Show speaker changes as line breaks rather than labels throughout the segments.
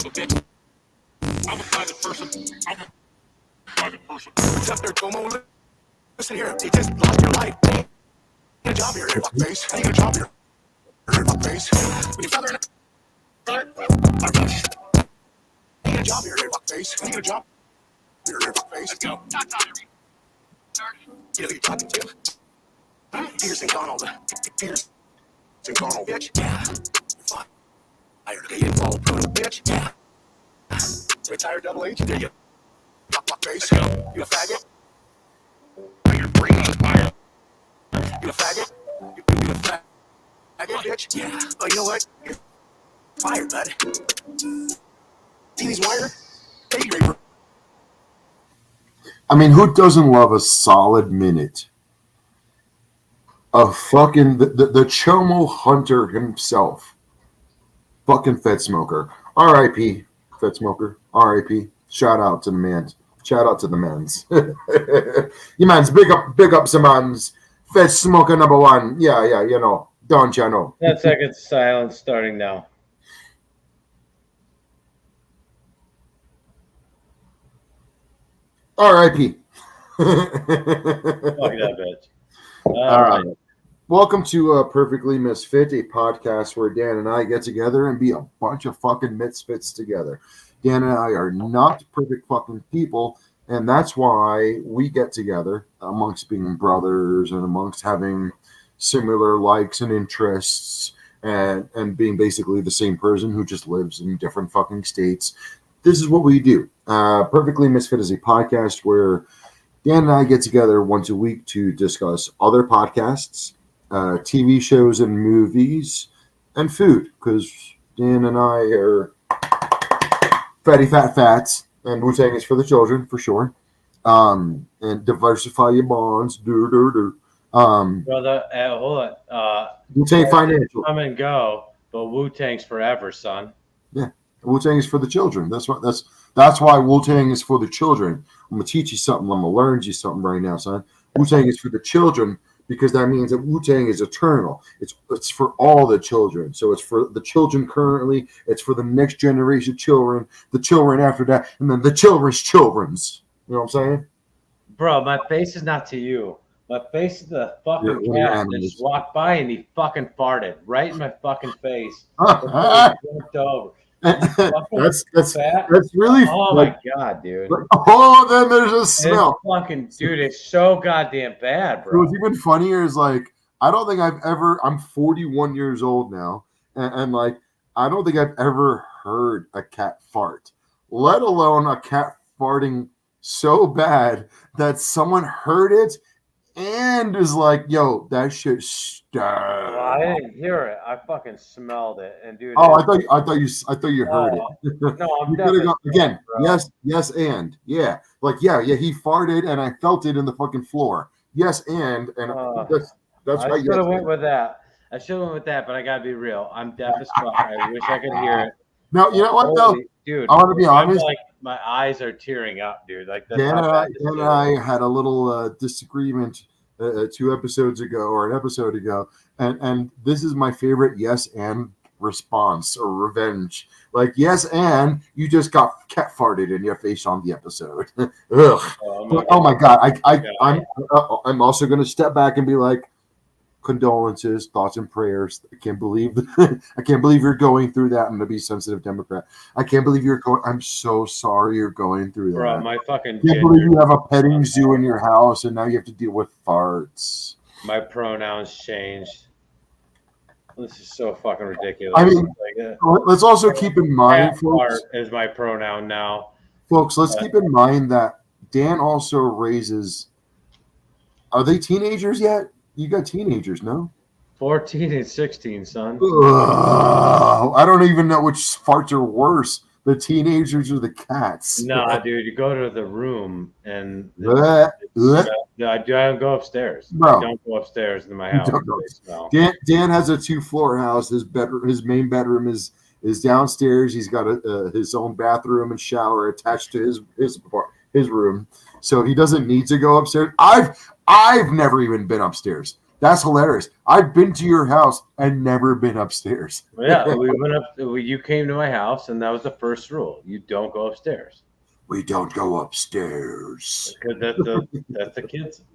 of a bitch. I'm a private person. I'm a private person. What's up there, Como? Listen here, they just lost your life. They ain't a job here, fuckface. I ain't a job here, fuckface. When your father and I ain't a job here, fuckface. I ain't a job here, fuckface. Let's go. You know who you're talking to? Peterson Donald. Peterson Donald, bitch. Yeah. You're fired. Okay, you involved, bitch. Yeah. Retired double H, did you? Fuckface. You a faggot? Your brain on fire. You a faggot? You a faggot, bitch? Yeah. Oh, you know what? You're fired, bud. See these wire? Baby raper.
I mean, who doesn't love a solid minute of fucking the Chomo Hunter himself? Fucking Fed Smoker. R.I.P. Fed Smoker. R.I.P. Shout out to the mans. Shout out to the mans. You mans, big up some mans. Fed Smoker number one. Yeah, you know. Don't you know?
10 seconds silence starting now.
R.I.P.
Fuck that bitch.
All right. Welcome to Perfectly Misfit, a podcast where Dan and I get together and be a bunch of fucking misfits together. Dan and I are not perfect fucking people, and that's why we get together amongst being brothers and amongst having similar likes and interests and being basically the same person who just lives in different fucking states. This is what we do. Perfectly Misfit is a podcast where Dan and I get together once a week to discuss other podcasts, TV shows and movies, and food, because Dan and I are fatty fats, and Wu-Tang is for the children, for sure. And diversify your bonds.
Brother, hold on.
Wu-Tang Financial.
Come and go, but Wu-Tang's forever, son.
Yeah. Wu-Tang is for the children. That's why Wu-Tang is for the children. I'm gonna teach you something. I'm gonna learn you something right now, son. Wu-Tang is for the children because that means that Wu-Tang is eternal. It's for all the children. So it's for the children currently. It's for the next generation children, the children after that, and then the children's. You know what I'm saying?
Bro, my face is not to you. My face is the fucking cat that just walked by and he fucking farted right in my fucking face. Jumped over.
That's really.
Oh my god, dude.
Oh, then there's a smell.
Dude, it's so goddamn bad, bro.
What's even funnier is like I don't think I'm 41 years old now, and like I don't think I've ever heard a cat fart, let alone a cat farting so bad that someone heard it and is like, "Yo, that shit stank."
Well, I didn't hear it. I fucking smelled it, and dude.
Oh, I thought you heard it.
No, I'm
definitely again.
Bro.
Yes, and yeah, like yeah, he farted, and I felt it in the fucking floor. Yes, and that's
I
right.
should have went with that. But I gotta be real. I'm deaf as fuck. I wish I could hear it.
No, you know what though,
dude.
I want to be honest.
Like my eyes are tearing up, dude. Like
Dan and I had a little disagreement 2 episodes ago or an episode ago, and this is my favorite yes and response or revenge. Like yes and you just got cat farted in your face on the episode. Ugh. Oh my god. I'm also gonna step back and be like, condolences, thoughts and prayers. I can't believe you're going through that. I'm gonna be sensitive Democrat. I can't believe I'm so sorry you're going through that.
Bro, my fucking
I can't believe you have a petting zoo in your house and now you have to deal with farts.
My pronouns changed. This is so fucking ridiculous.
I mean, let's also keep in mind, folks,
is my pronoun now.
Folks, let's keep in mind that Dan also raises. Are they teenagers yet? You got teenagers, no?
14 and 16, son.
I don't even know which farts are worse, the teenagers or the cats.
Nah, dude, you go to the room and
I
don't go upstairs.
Bro,
I don't go upstairs in my house.
Dan has a 2-floor house. His main bedroom is downstairs. He's got his own bathroom and shower attached to his room, so he doesn't need to go upstairs. I've never even been upstairs. That's hilarious. I've been to your house and never been upstairs.
Yeah, we went up. You came to my house, and that was the first rule: you don't go upstairs.
We don't go upstairs.
Because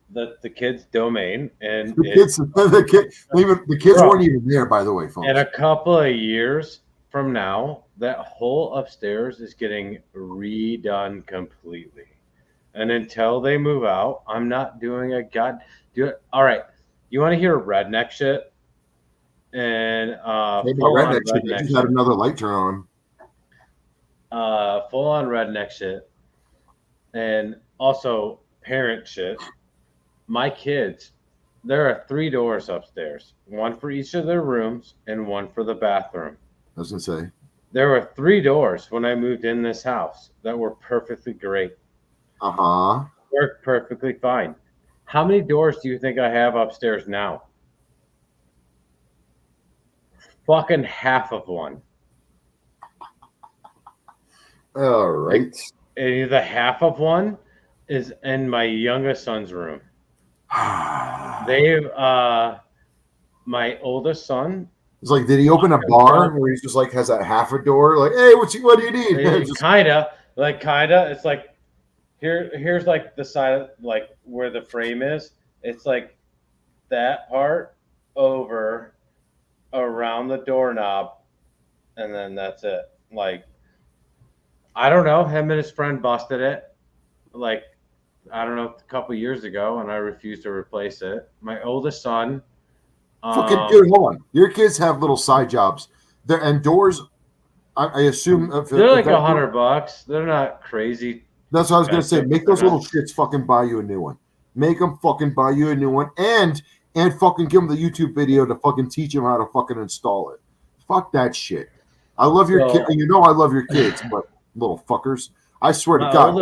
that's the kids' domain, and
The kids weren't even there, by the way, folks.
In a couple of years from now, that whole upstairs is getting redone completely. And until they move out, I'm not doing a all right. You want to hear redneck shit? And
redneck shit. They just had another light turn
on. Full on redneck shit. And also parent shit. My kids, there are 3 doors upstairs, one for each of their rooms and one for the bathroom.
I was gonna say
there were 3 doors when I moved in this house that were perfectly great. Worked perfectly fine. How many doors do you think I have upstairs now? Fucking half of one.
All right.
And the half of one is in my youngest son's room. My oldest son.
It's like, did he open a bar where he's just like has that half a door? Like, hey, what do you need?
Kinda. It's like here's like the side, like where the frame is. It's like that part over around the doorknob, and then that's it. Like, I don't know. Him and his friend busted it. Like, I don't know, a couple years ago, and I refused to replace it. My oldest son.
Fucking dude, hold on. Your kids have little side jobs. And doors, I assume
they're like $100. They're not crazy.
That's what I was gonna say. Make those little shits fucking buy you a new one. Make them fucking buy you a new one, and fucking give them the YouTube video to fucking teach them how to fucking install it. Fuck that shit. I love your kid. You know I love your kids, but little fuckers. I swear to God,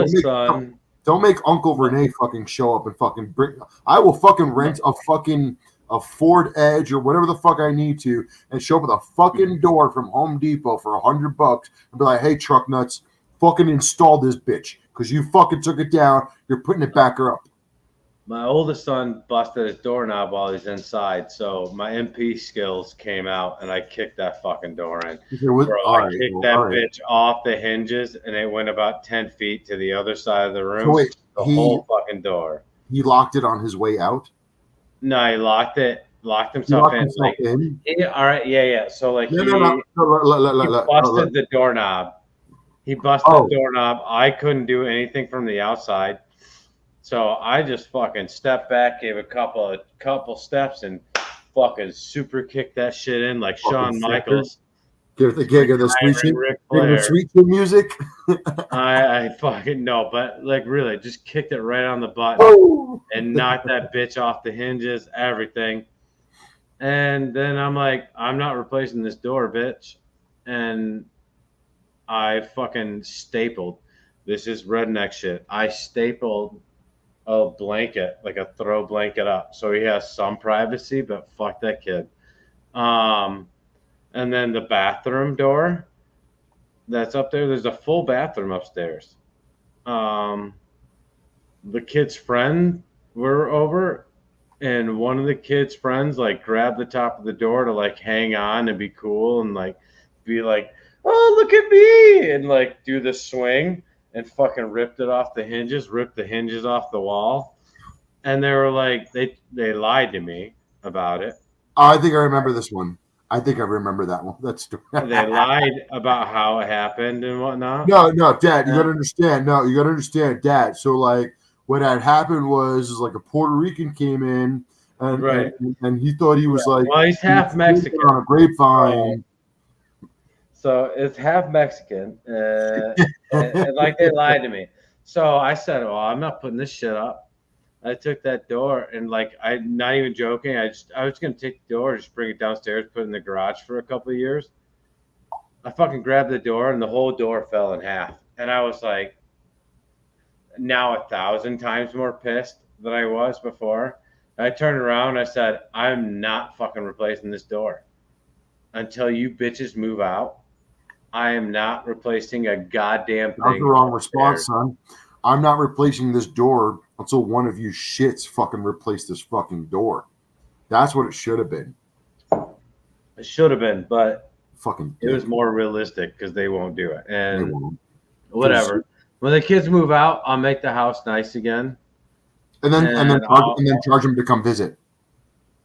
don't make Uncle Renee fucking show up and fucking bring. I will fucking rent a Ford Edge or whatever the fuck I need to, and show up with a fucking door from Home Depot for $100 and be like, "Hey, truck nuts, fucking install this bitch because you fucking took it down. You're putting it back up."
My oldest son busted his doorknob while he's inside, so my MP skills came out, and I kicked that fucking door in. I kicked that bitch off the hinges, and it went about 10 feet to the other side of the room. So wait, whole fucking door.
He locked it on his way out?
No, he locked himself in. All right, yeah. So like he busted the doorknob. He busted the doorknob. I couldn't do anything from the outside. So I just fucking stepped back, gave a couple steps, and fucking super kicked that shit in like Shawn Michaels.
Give the sweet music.
I fucking know, but like really, just kicked it right on the button and knocked that bitch off the hinges, everything. And then I'm like, I'm not replacing this door, bitch. And I fucking stapled. This is redneck shit. I stapled a blanket, like a throw blanket up, so he has some privacy, but fuck that kid. And then the bathroom door that's up there, there's a full bathroom upstairs. The kid's friend were over, and one of the kid's friends like grabbed the top of the door to like hang on and be cool and like be like, "Oh, look at me," and like do the swing, and fucking ripped it off the hinges, ripped the hinges off the wall. And they were like, they lied to me about it.
I think I remember this one. I think I remember that one. That's
they lied about how it happened and whatnot.
No, Dad, you gotta understand. No, you gotta understand, Dad. So like what had happened was like a Puerto Rican came in and he thought he was like,
well, he's half Mexican
on a grapevine.
So it's half Mexican, and like they lied to me. So I said, "Well, I'm not putting this shit up." I took that door and like I'm not even joking. I was gonna take the door, just bring it downstairs, put it in the garage for a couple of years. I fucking grabbed the door and the whole door fell in half, and I was like, now 1,000 times more pissed than I was before. I turned around and I said, "I'm not fucking replacing this door until you bitches move out. I am not replacing a goddamn thing."
That's the wrong response, son. I'm not replacing this door until one of you shits fucking replace this fucking door. That's what it should have been.
It should have been, but
Fucking.
it was more realistic because they won't do it. And
won't.
whatever. When the kids move out, I'll make the house nice again.
And then charge them to come visit.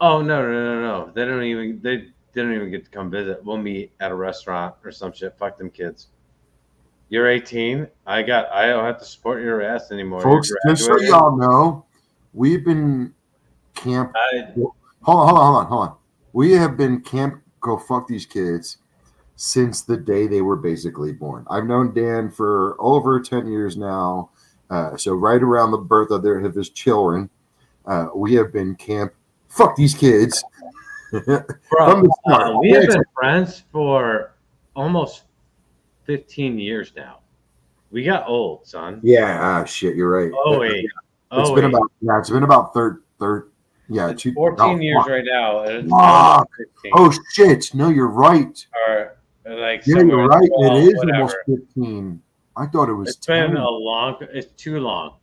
Oh no! They don't even get to come visit. We'll meet at a restaurant or some shit. Fuck them kids. You're 18. I don't have to support your ass anymore.
Folks, just so y'all know, we've been camp. Hold on. We have been camp. Go fuck these kids since the day they were basically born. I've known Dan for over 10 years now. So right around the birth of his children, we have been camp. Fuck these kids.
Bro, we have been friends for almost 15 years now. We got old, son.
Yeah, shit, you're right. It's been about
14 years right now.
Oh shit! No, you're right.
Or like
you're right.
12,
it is
whatever.
Almost 15. I thought it was.
It's 10. It's too long,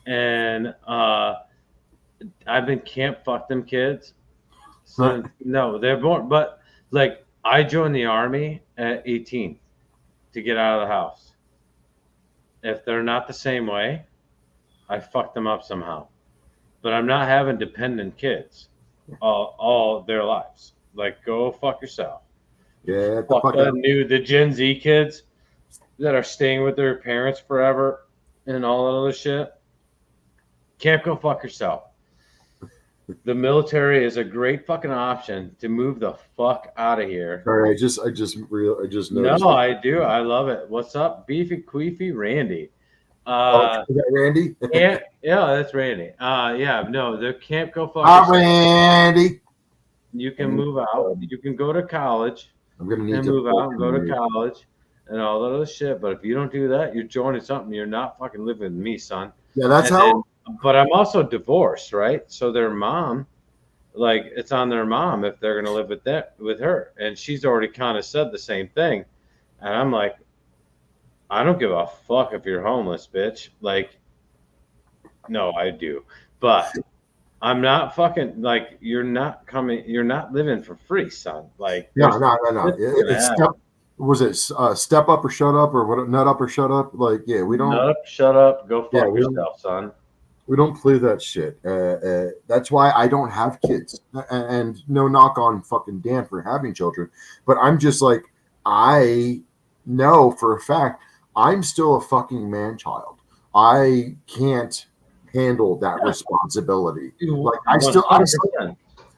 and I've been camp fuck them kids. So, no, they're born, but like I joined the army at 18 to get out of the house. If they're not the same way, I fuck them up somehow. But I'm not having dependent kids all their lives. Like, go fuck yourself.
Yeah,
fuck the Gen Z kids that are staying with their parents forever and all that other shit. Can't go fuck yourself. The military is a great fucking option to move the fuck out of here.
Sorry, I just noticed.
No, I do. I love it. What's up, Beefy Queefy Randy?
Is that Randy?
yeah, that's Randy. The camp go fuck yourself.
Randy.
You can move out. You can go to college.
I'm gonna need
to move out and go to college and all that other shit. But if you don't do that, you're joining something. You're not fucking living with me, son.
Yeah, that's how.
But I'm also divorced, right? So their mom, like, it's on their mom if they're gonna live with her, and she's already kind of said the same thing, and I'm like, I don't give a fuck if you're homeless, bitch. Like, no, I do, but I'm not fucking like you're not living for free, son. Like,
no. Was it step up or shut up or what? Nut up or shut up? Like, yeah, we don't.
Nut up, shut up, go fuck yourself, son.
We don't play that shit. That's why I don't have kids. And no knock on fucking Dan for having children, but I'm just like, I know for a fact I'm still a fucking man child. I can't handle that responsibility. Like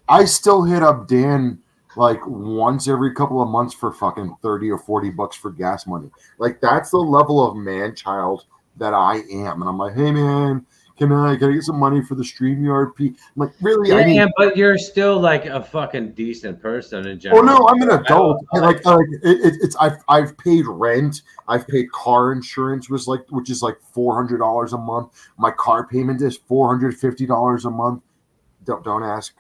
I still hit up Dan like once every couple of months for fucking $30 or $40 for gas money. Like, that's the level of man child that I am. And I'm like, hey man, can I get some money for the StreamYard P? I'm like, really?
Yeah, but you're still like a fucking decent person in general.
Oh no, I'm an adult. I've paid rent. I've paid car insurance, which is like $400 a month. My car payment is $450 a month. Don't ask.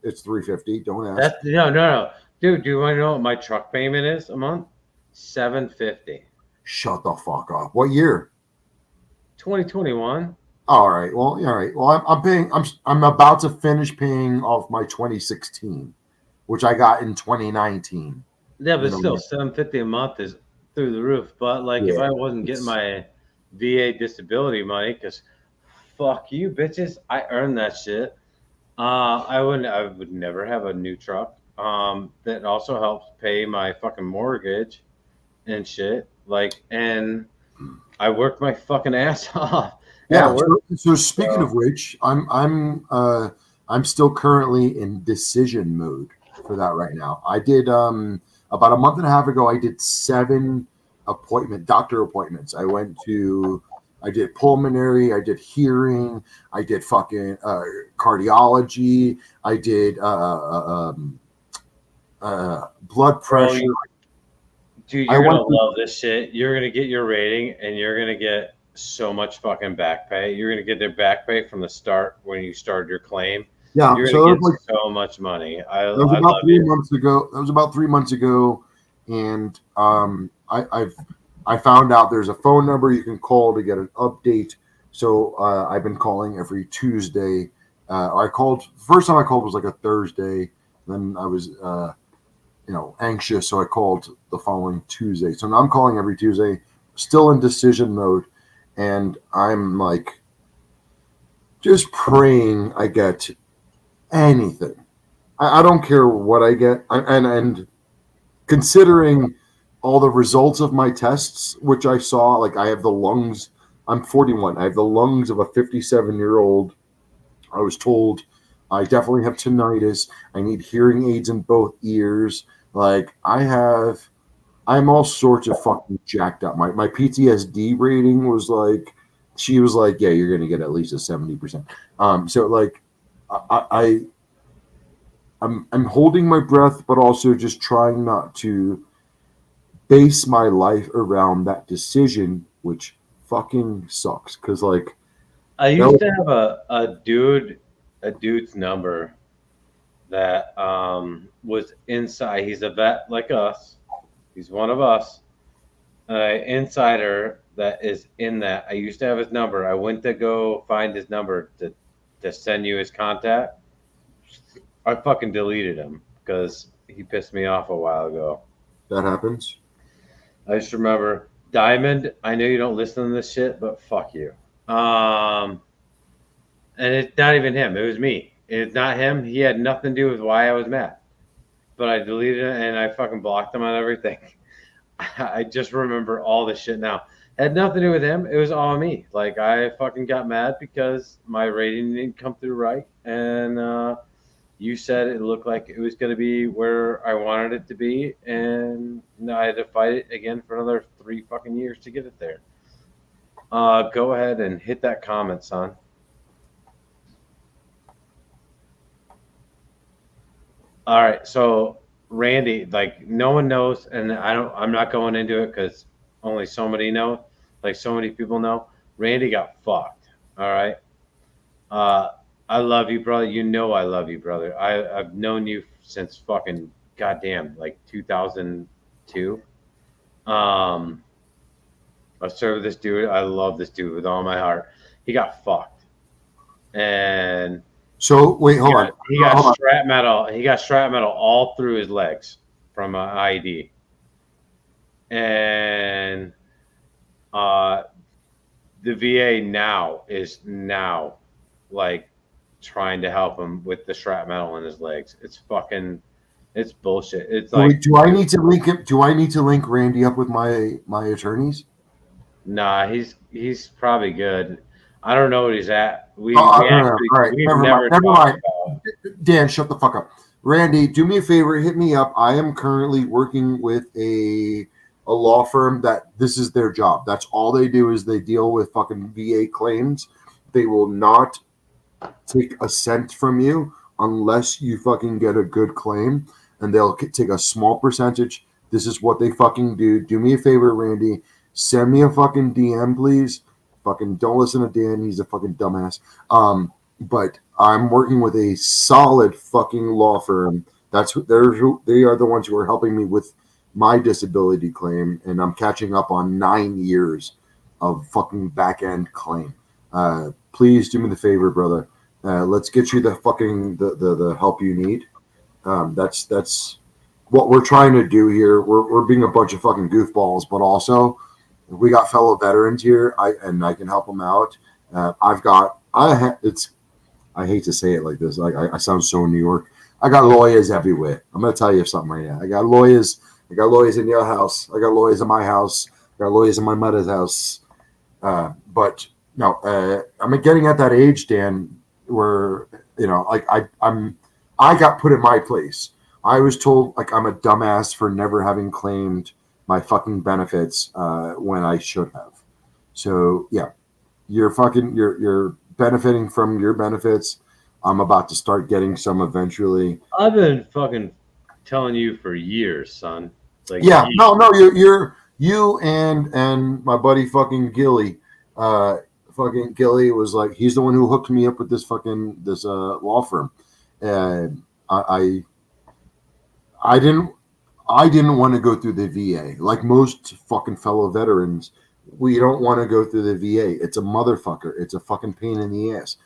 It's $350. Don't ask.
No. Dude, do you want to know what my truck payment is a month? $750.
Shut the fuck up. What year?
2021.
All right. Well, I'm paying. I'm about to finish paying off my 2016, which I got in 2019.
Yeah, but still, $750 a month is through the roof. But like, if I wasn't getting my VA disability money, because fuck you, bitches, I earned that shit. I would never have a new truck. That also helps pay my fucking mortgage and shit. Like, and I worked my fucking ass off.
Yeah. So speaking of which, I'm still currently in decision mode for that right now. I did about a month and a half ago. I did 7 doctor appointments. I did pulmonary. I did hearing. I did fucking cardiology. I did blood pressure.
Dude, you're gonna love this shit. You're gonna get your rating, and you're gonna get so much fucking back pay. You're gonna get their back pay from the start when you started your claim.
Yeah,
you're gonna get so much money.
That was about 3 months ago. That was about 3 months ago, and I found out there's a phone number you can call to get an update. So I've been calling every Tuesday I called. First time I called was like a Thursday. Then I was, anxious, so I called the following Tuesday. So now I'm calling every Tuesday, still in decision mode, and I'm like just praying I get anything. I don't care what I get, and considering all the results of my tests, which I saw, like I have the lungs. I'm 41. I have the lungs of a 57-year-old. I was told I definitely have tinnitus. I need hearing aids in both ears. Like I'm all sorts of fucking jacked up. My PTSD rating was like, she was like, yeah, you're gonna get at least a 70%. So like, I I'm holding my breath, but also just trying not to base my life around that decision, which fucking sucks. Cause like
I
that
used
was,
to have a dude's number that was inside. He's a vet like us. He's one of us. An insider that is in that. I used to have his number. I went to go find his number to send you his contact. I fucking deleted him because he pissed me off a while ago.
that happens.
I just remember Diamond. I know you don't listen to this shit, but fuck you. Um, and it's not even him. It was me. It's not him. He had nothing to do with why I was mad. But I deleted it and I fucking blocked him on everything. I just remember all this shit now. It had nothing to do with him. It was all me. Like I fucking got mad because my rating didn't come through right, and you said it looked like it was going to be where I wanted it to be, and I had to fight it again for another 3 fucking years to get it there. Go ahead and hit that comment, son. All right, so Randy, like no one knows, and I'm not going into it because only so many know, like so many people know. Randy got fucked. All right. Uh, I love you, brother. You know I love you, brother. I've known you since fucking goddamn like 2002. I served this dude. I love this dude with all my heart. He got fucked, and
So wait, hold on.
he got
Hold on.
strap metal. He got strap metal all through his legs from an IED, and uh, the VA now is like trying to help him with the strap metal in his legs. It's bullshit. It's like,
Do I need to link him? Do I need to link Randy up with my attorneys?
nah, he's probably good. I don't know what he's at.
No. All right,
We've
never mind.
never
Never
talked
mind.
about.
Dan, shut the fuck up. Randy, do me a favor, hit me up. I am currently working with a law firm that this is their job. That's all they do is they deal with fucking VA claims. They will not take a cent from you unless you fucking get a good claim, and they'll take a small percentage. This is what they fucking do. Do me a favor, Randy. Send me a fucking DM, please. Fucking don't listen to Dan. He's a fucking dumbass. But I'm working with a solid fucking law firm. They are the ones who are helping me with my disability claim, and I'm catching up on 9 years of fucking back end claim. Please do me the favor, brother. Let's get you the fucking the help you need. That's what we're trying to do here. We're being a bunch of fucking goofballs, but also we got fellow veterans here. I can help them out. I hate to say it like this. Like I sound so New York. I got lawyers everywhere. I'm gonna tell you something right now. I got lawyers in your house. I got lawyers in my house. I got lawyers in my mother's house. But no, I'm getting at that age, Dan, where like I got put in my place. I was told like I'm a dumbass for never having claimed my fucking benefits when I should have. So yeah, you're benefiting from your benefits. I'm about to start getting some eventually.
I've been fucking telling you for years, son. Like
Yeah,
years.
no, you and my buddy fucking Gilly. Fucking Gilly was like he's the one who hooked me up with this law firm, and I didn't want to go through the VA like most fucking fellow veterans. We don't want to go through the VA. It's a motherfucker. It's a fucking pain in the ass.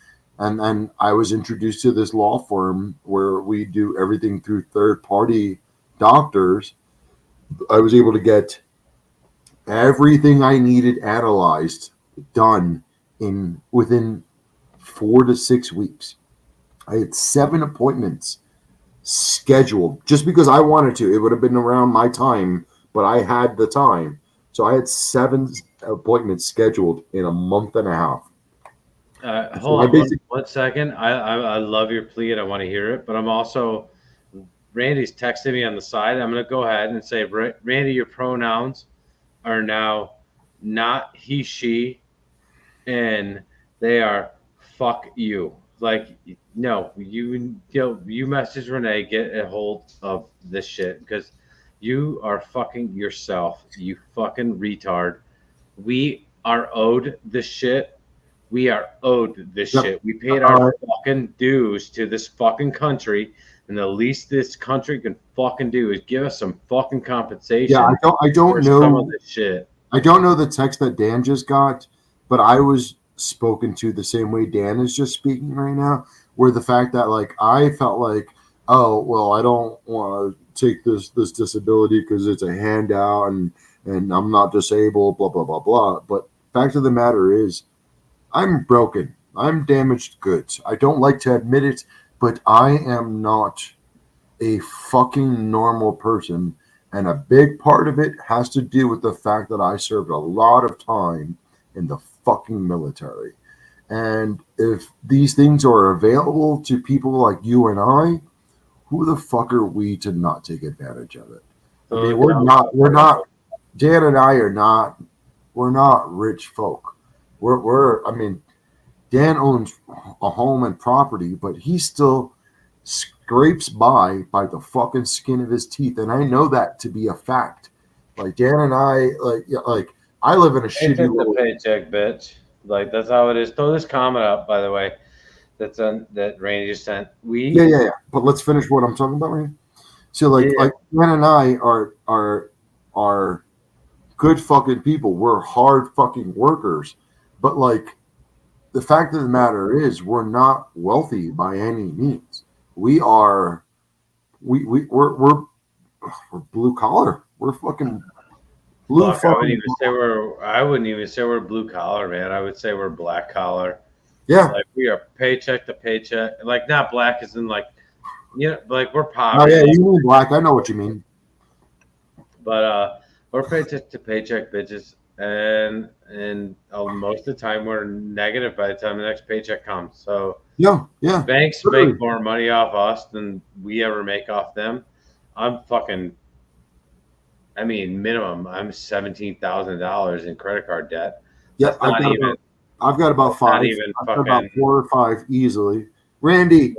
And then I was introduced to this law firm where we do everything through third-party doctors. I was able to get everything I needed analyzed, done in within 4 to 6 weeks. I had 7 appointments scheduled just because I wanted to. It would have been around my time, but I had the time. So I had 7 appointments scheduled in a month and a half.
Hold on 1 second. I love your plea and I want to hear it, but I'm also Randy's texting me on the side. I'm going to go ahead and say, Randy, your pronouns are now not he, she, and they are fuck you. Like, no, you message Renee, get a hold of this shit because you are fucking yourself, you fucking retard. We are owed this shit. We are owed this shit. We paid our fucking dues to this fucking country, and the least this country can fucking do is give us some fucking compensation.
Yeah, I don't know
some of this shit.
I don't know the text that Dan just got, but I was spoken to the same way Dan is just speaking right now, where the fact that like I felt like, oh well, I don't want to take this disability because it's a handout and I'm not disabled, blah blah blah blah. But fact of the matter is, I'm broken. I'm damaged goods. I don't like to admit it, but I am not a fucking normal person. And a big part of it has to do with the fact that I served a lot of time in the fucking military. And if these things are available to people like you and I, who the fuck are we to not take advantage of it? I mean, we're not, Dan and I we're not rich folk. I mean, Dan owns a home and property, but he still scrapes by the fucking skin of his teeth, and I know that to be a fact. Like Dan and I, like I live in a shitty little
paycheck, bitch. Like that's how it is. Throw this comment up, by the way. That Randy just sent.
Yeah. But let's finish what I'm talking about, right? So like Dan and I are good fucking people. We're hard fucking workers, but like the fact of the matter is, we're not wealthy by any means. We're blue collar. We're fucking blue.
Look, I wouldn't even say we're blue collar, man. I would say we're black collar.
Yeah,
like we are paycheck to paycheck. Like not black as in like, like we're poverty.
Oh yeah, you mean black? I know what you mean.
But we're paycheck to paycheck, bitches, and most of the time we're negative by the time the next paycheck comes. So
yeah,
banks make more money off us than we ever make off them. Minimum, I'm $17,000 in credit card debt.
Yeah, I've got about 5. I've got about 4 or 5 easily. Randy,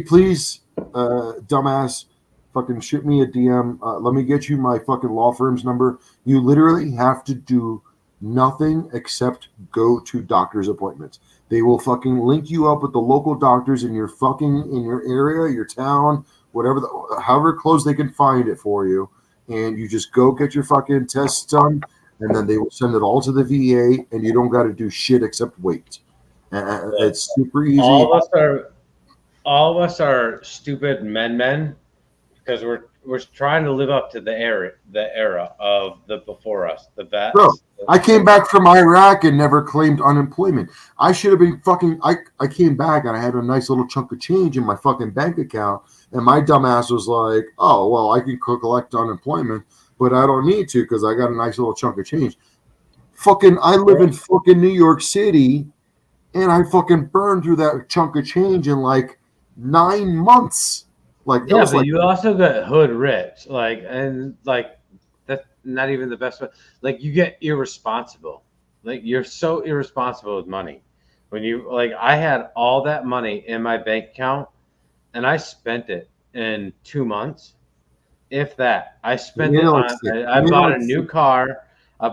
please, dumbass, fucking shoot me a DM. Let me get you my fucking law firm's number. You literally have to do nothing except go to doctor's appointments. They will fucking link you up with the local doctors in your area, your town, whatever, however close they can find it for you. And you just go get your fucking tests done, and then they will send it all to the VA, and you don't got to do shit except wait. It's super easy.
All of us are stupid men because we're trying to live up to the era of the before us, the vets.
Bro, I came back from Iraq and never claimed unemployment. I should have been fucking. I came back and I had a nice little chunk of change in my fucking bank account, and my dumbass was like, "Oh well, I can collect unemployment, but I don't need to because I got a nice little chunk of change." Fucking, I live in fucking New York City, and I fucking burned through that chunk of change in like 9 months. Like,
yeah, but you also got hood rich, and that's not even the best way. Like, you get irresponsible. Like, you're so irresponsible with money. When you I had all that money in my bank account, and I spent it in 2 months, if that. I spent it on. I bought a new car. I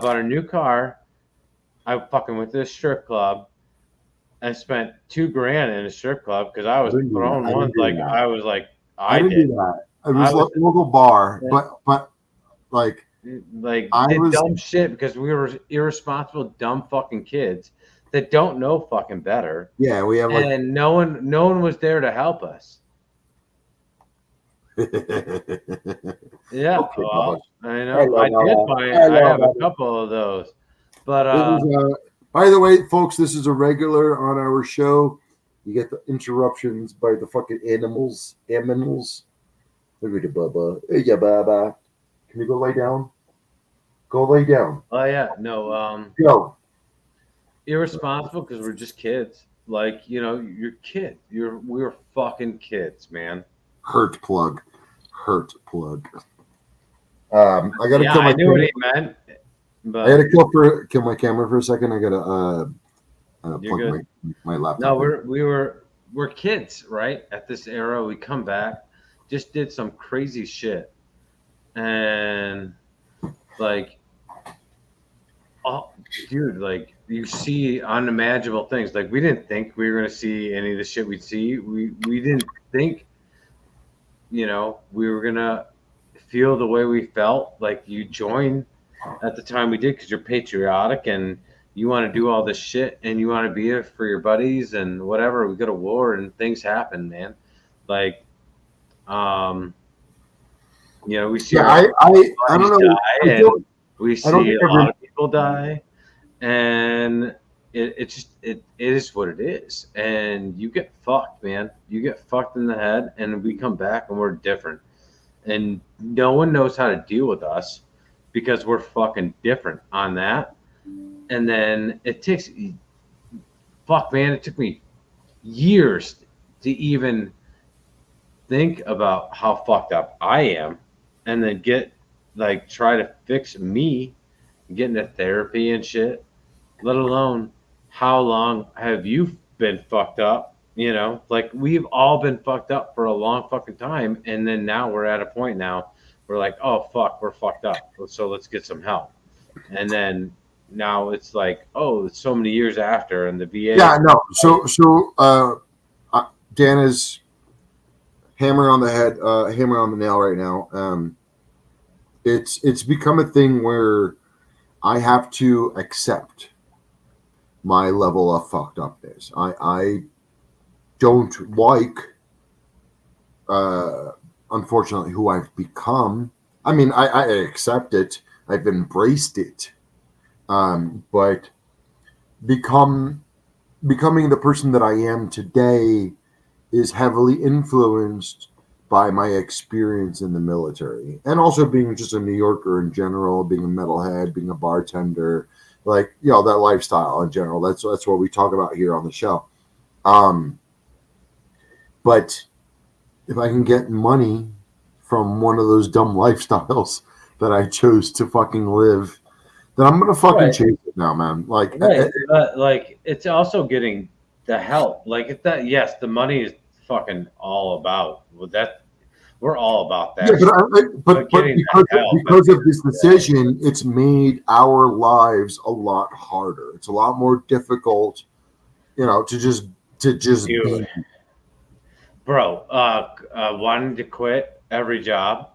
fucking went to a strip club. I spent $2,000 in a strip club because I was throwing ones I didn't do that.
It was like a local bar, but
dumb shit because we were irresponsible, dumb fucking kids that don't know fucking better.
Yeah, we have like.
And no one was there to help us. Yeah,
Okay,
well, I know.
Hello,
I have a
Bubba.
couple of those. But
This is, by the way, folks, this is a regular on our show. You get the interruptions by the fucking animals. Look at the Bubba. Hey, yeah, Bubba. Can you go lay down? Go lay down.
oh yeah, no,
Go.
irresponsible because we're just kids. Like, you're kid. We're fucking kids, man.
Hurt plug. I gotta
Yeah,
kill my
I knew what
camera.
he meant.
I
But
gotta kill my camera for a second. I gotta
you're
plug
good.
my laptop.
No,
in.
we're kids, right? At this era, we come back, just did some crazy shit, and like, oh, dude, like you see unimaginable things. Like we didn't think we were gonna see any of the shit we'd see. We didn't think, we were gonna feel the way we felt. Like you joined at the time we did because you're patriotic and you want to do all this shit and you want to be there for your buddies and whatever. We go to war and things happen, man. Like, we see
I don't know.
die and we see a lot of people die, and it is what it is. And you get fucked, man. You get fucked in the head, and we come back and we're different, and no one knows how to deal with us because we're fucking different on that. And then it takes, fuck, man, it took me years to even think about how fucked up I am, and then try to fix me, get into therapy and shit. Let alone how long have you been fucked up? Like we've all been fucked up for a long fucking time, and then now we're at a point now we're like, oh fuck, we're fucked up, so let's get some help. And then now it's like, oh, it's so many years after, and the VA.
Yeah, no. Dan is hammer on the head, hammer on the nail right now. It's become a thing where I have to accept my level of fucked upness. I don't like, unfortunately, who I've become. I mean, I accept it. I've embraced it. But becoming the person that I am today is heavily influenced by my experience in the military, and also being just a New Yorker in general, being a metalhead, being a bartender, that lifestyle in general. That's what we talk about here on the show. But if I can get money from one of those dumb lifestyles that I chose to fucking live, then I'm gonna fucking chase it now, man. But
it's also getting the help. Like if that, yes, the money is fucking all about. Well, that we're all about that.
Yeah, but because of this decision, it's made our lives a lot harder. It's a lot more difficult, to just be.
Bro, wanting to quit every job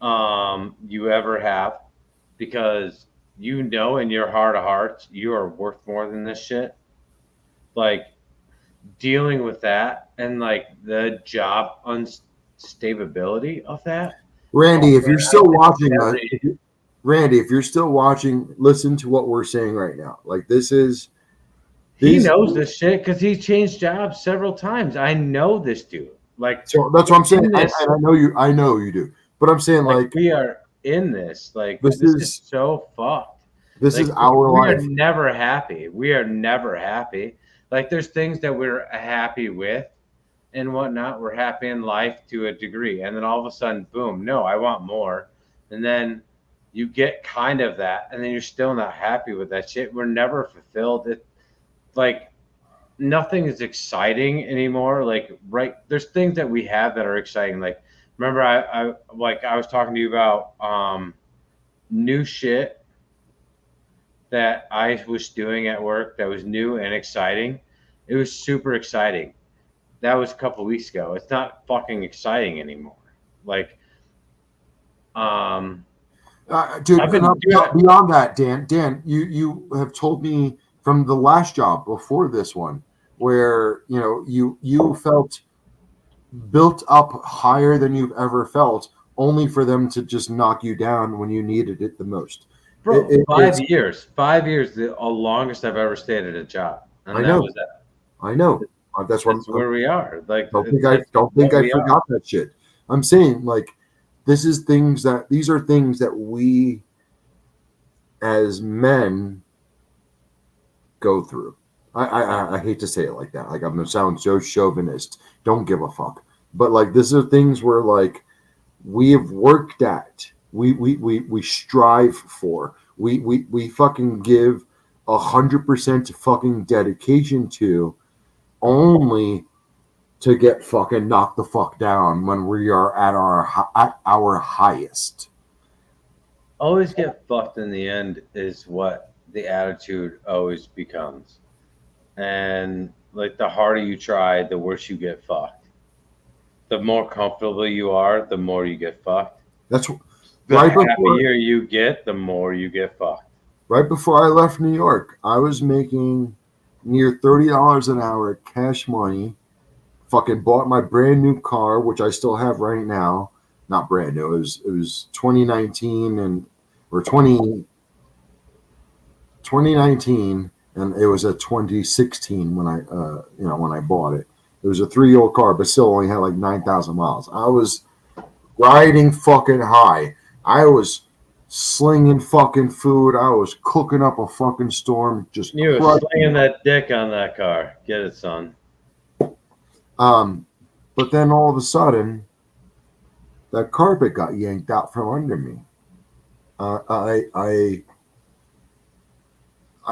you ever have, because in your heart of hearts you are worth more than this shit. Like dealing with that and like the job unstability of that.
Randy, if you're still watching if you're still watching, listen to what we're saying right now. Like he
knows this shit because he changed jobs several times. I know this dude. Like,
so that's what I'm saying. I know you do. But I'm saying like
we are in this. Like this is so fucked.
This is our life.
We are never happy. Like there's things that we're happy with and whatnot. We're happy in life to a degree. And then all of a sudden, boom, no, I want more. And then you get kind of that. And then you're still not happy with that shit. We're never fulfilled. Like nothing is exciting anymore. Like, right. There's things that we have that are exciting. Like, remember I was talking to you about new shit that I was doing at work that was new and exciting. It was super exciting. That was a couple of weeks ago. It's not fucking exciting anymore. Like,
dude, beyond that, Dan, you have told me from the last job before this one, where you felt built up higher than you've ever felt, only for them to just knock you down when you needed it the most.
Bro, 5 years. 5 years, the longest I've ever stayed at a job, and
I
that
know.
was it.
I know. That's what
That's where we are. Like,
don't think I forgot that shit. I'm saying, like, these are things that we as men go through. I hate to say it like that. Like, I'm gonna sound so chauvinist. Don't give a fuck. But like, these are things where like we have worked at. We strive for. We fucking give 100% fucking dedication to, only to get fucking knocked the fuck down when we are at our highest.
Always get fucked in the end is what the attitude always becomes. And like, the harder you try, the worse you get fucked. The more comfortable you are, the more you get fucked.
That's
The
right
happier you get, the more you get fucked.
Right before I left New York, I was making near $30 an hour cash money. Fucking bought my brand new car, which I still have right now. Not brand new. It was 2019 or 2019, and it was a 2016 when I bought it. It was a 3-year-old car, but still only had like 9,000 miles. I was riding fucking high. I was slinging fucking food. I was cooking up a fucking storm. Just
You were slinging that dick on that car. Get it, son.
But then all of a sudden, that carpet got yanked out from under me. I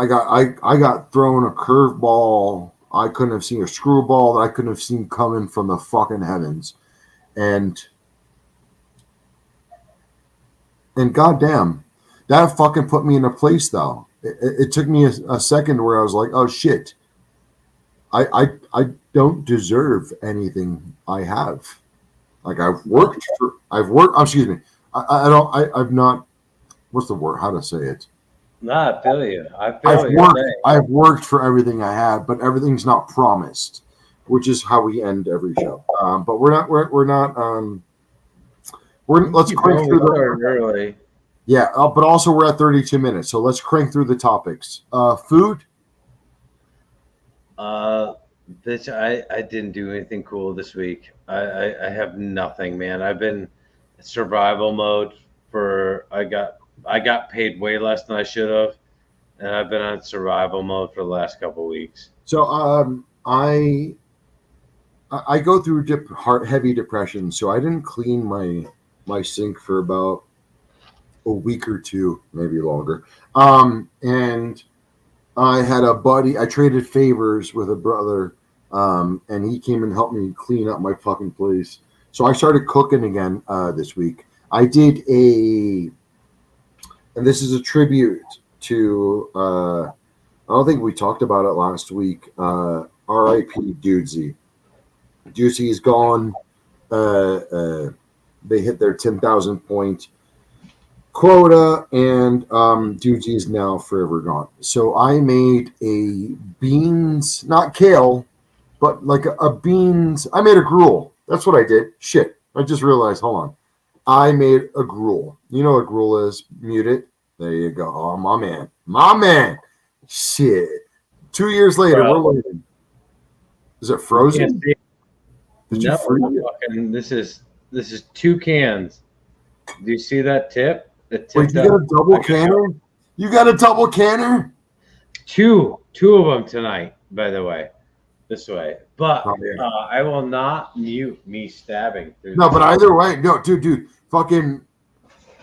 got thrown a curveball. I couldn't have seen, a screwball that I couldn't have seen coming from the fucking heavens, and goddamn, that fucking put me in a place though. It took me a second where I was like, oh shit, I don't deserve anything I have. Like, I've worked. Excuse me. I've not. What's the word? How to say it?
Nah, I feel you.
I've worked for everything I have, but everything's not promised, which is how we end every show. But we're not. Let's crank through the
early.
Yeah, but also we're at 32 minutes, so let's crank through the topics. Food.
Bitch, I didn't do anything cool this week. I have nothing, man. I've been survival mode I got paid way less than I should have, and I've been on survival mode for the last couple of weeks.
So I go through heavy depression, so I didn't clean my sink for about a week or two, maybe longer. And I had a buddy. I traded favors with a brother, and he came and helped me clean up my fucking place. So I started cooking again this week. I did and this is a tribute to, I don't think we talked about it last week, R.I.P. Dudesy. Dudesy gone. They hit their 10,000 point quota, and Dudesy is now forever gone. So I made a beans, not kale, but like a beans. I made a gruel. That's what I did. Shit. I just realized. Hold on. I made a gruel. You know what a gruel is? Mute it. There you go. Oh, my man. My man. Shit. 2 years later, we're learning. Is it frozen? Did
you freeze it? This is 2 cans. Do you see that tip?
Wait, you got a double canner? You got a double canner?
Two of them tonight, by the way. This way. But I will not mute me stabbing.
No, but either way, no, dude, fucking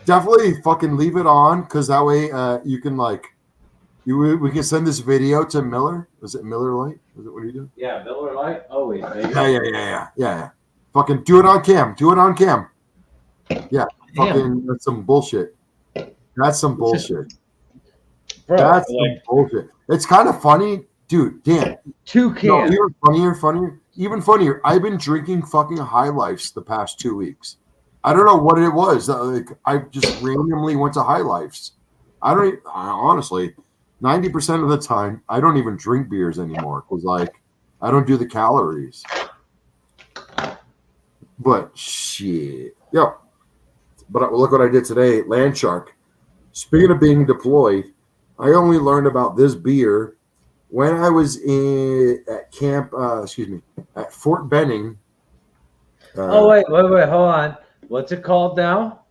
definitely fucking leave it on, because that way you can we can send this video to Miller. Is it Miller Lite? Is it, what do you do?
Yeah, Miller Lite. Always.
Yeah. Fucking do it on cam. Yeah. Fucking, that's some bullshit. That's some bullshit.
Bro,
that's some bullshit. It's kind of funny, dude. Dan.
2 cans.
No, even funnier. I've been drinking fucking High Lifes the past 2 weeks. I don't know what it was. I just randomly went to High Lifes. Honestly, 90% of the time, I don't even drink beers anymore because, like, I don't do the calories. But shit. Yo. But look what I did today. Land Shark. Speaking of being deployed, I only learned about this beer when I was at camp, at Fort Benning.
Wait, hold on. What's it called now?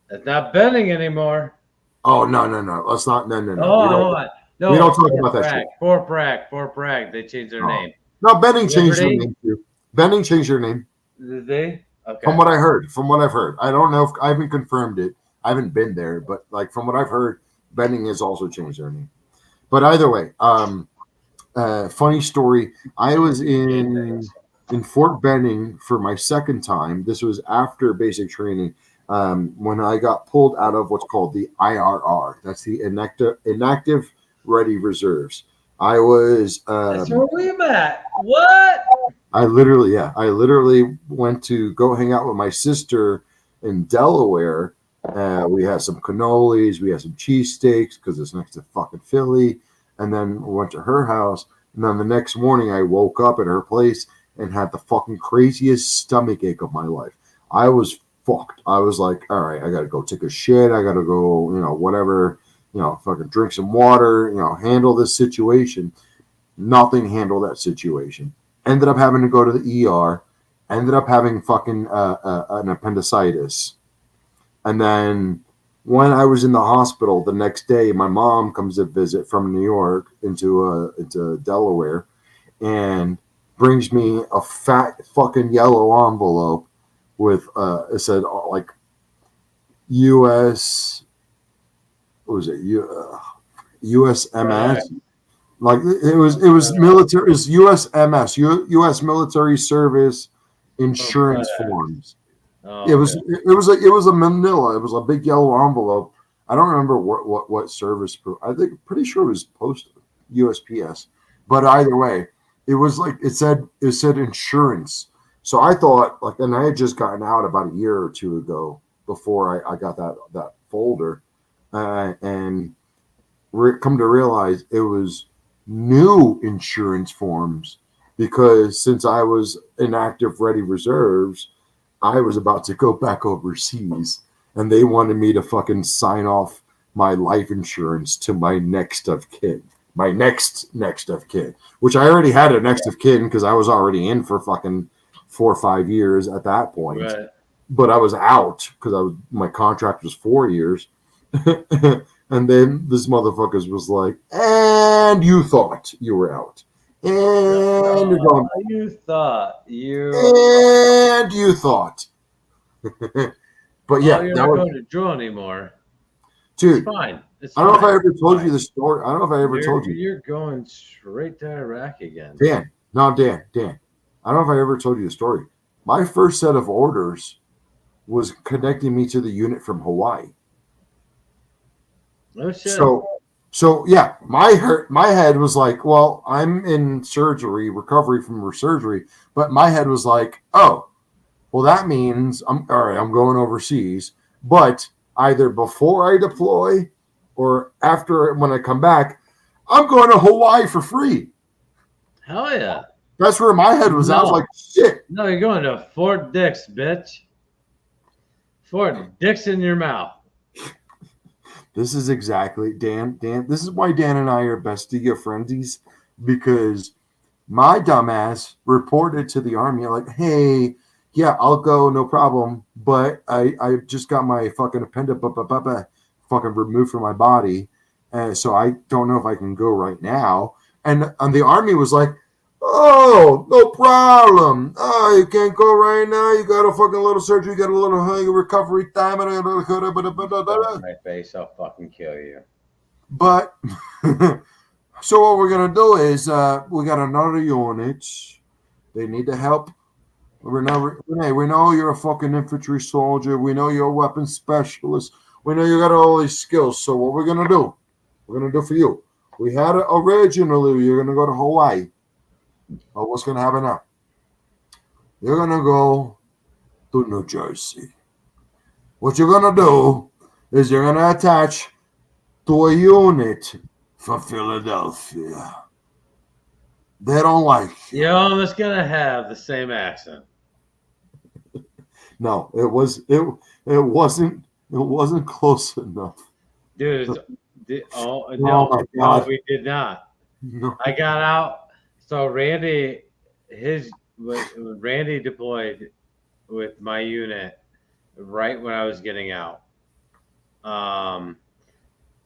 It's not Benning anymore.
Oh, no. Let's not. No.
Hold on. No,
we don't talk about that shit.
Fort Bragg. They changed their name.
No, Benning changed their
Liberty?
name too. Benning changed their name.
Did they? Okay.
From what I've heard. I don't know if I haven't confirmed it. I haven't been there, but like from what I've heard, Benning has also changed their name. But either way, funny story. I was in Fort Benning for my second time. This was after basic training. When I got pulled out of what's called the IRR. That's the inactive ready reserves. I was.
That's where we met. What?
I literally went to go hang out with my sister in Delaware. We had some cannolis, we had some cheesesteaks because it's next to fucking Philly. And then we went to her house. And then the next morning, I woke up at her place and had the fucking craziest stomach ache of my life. I was fucked. I was like, all right, I got to go take a shit. I got to go, whatever, fucking drink some water, handle this situation. Nothing handled that situation. Ended up having to go to the ER. Ended up having fucking an appendicitis. And then when I was in the hospital the next day, my mom comes to visit from New York into Delaware and brings me a fat fucking yellow envelope with it said like U.S. What was it? USMS.
Right.
Like it was military. It was USMS, U.S. Military Service Insurance Forms.
Oh,
It was a manila. It was a big yellow envelope. I don't remember what service. I think pretty sure it was postal USPS. But either way, it was like it said insurance. So I thought and I had just gotten out about a year or two ago before I got that folder, and come to realize it was new insurance forms because since I was in active ready reserves, I was about to go back overseas and they wanted me to fucking sign off my life insurance to my next of kin, which I already had a next of kin because I was already in for fucking 4 or 5 years at that point.
Right.
But I was out because my contract was 4 years. And then this motherfucker was like, and you thought you were out. And you're going,
you thought.
And you thought. But yeah,
you're not going to drill anymore.
Dude,
it's fine.
I don't know if I ever told you the story. I don't know if I ever told you.
You're going straight to Iraq again.
Dan. I don't know if I ever told you the story. My first set of orders was connecting me to the unit from Hawaii.
Oh shit.
So yeah, my head was like, well, I'm in recovery from surgery, but my head was like, oh, well, that means I'm going overseas, but either before I deploy or after when I come back, I'm going to Hawaii for free.
Hell yeah.
That's where my head was. I was like, shit.
No, you're going to Fort Dix, bitch. Fort Dix in your mouth.
This is exactly Dan. This is why Dan and I are bestie friendies, because my dumbass reported to the Army like, hey, yeah, I'll go, no problem, but I just got my fucking appendix fucking removed from my body, and so I don't know if I can go right now. And the Army was like, oh, no problem. Oh, you can't go right now. You got a fucking little surgery. You got a little recovery time.
My face, I'll fucking kill you.
But so what we're gonna do is we got another unit. They need the help. We know you're a fucking infantry soldier. We know you're a weapons specialist. We know you got all these skills. So what we're gonna do for you. We had it originally. You're gonna go to Hawaii. Oh, what's going to happen now? You're going to go to New Jersey. What you're going to do is you're going to attach to a unit for Philadelphia. They don't like you.
You're almost gonna have the same accent.
No, it wasn't close enough.
Dude, oh
Oh
no,
my
no,
God.
we did not.
No.
I got out. So Randy, when Randy deployed with my unit right when I was getting out,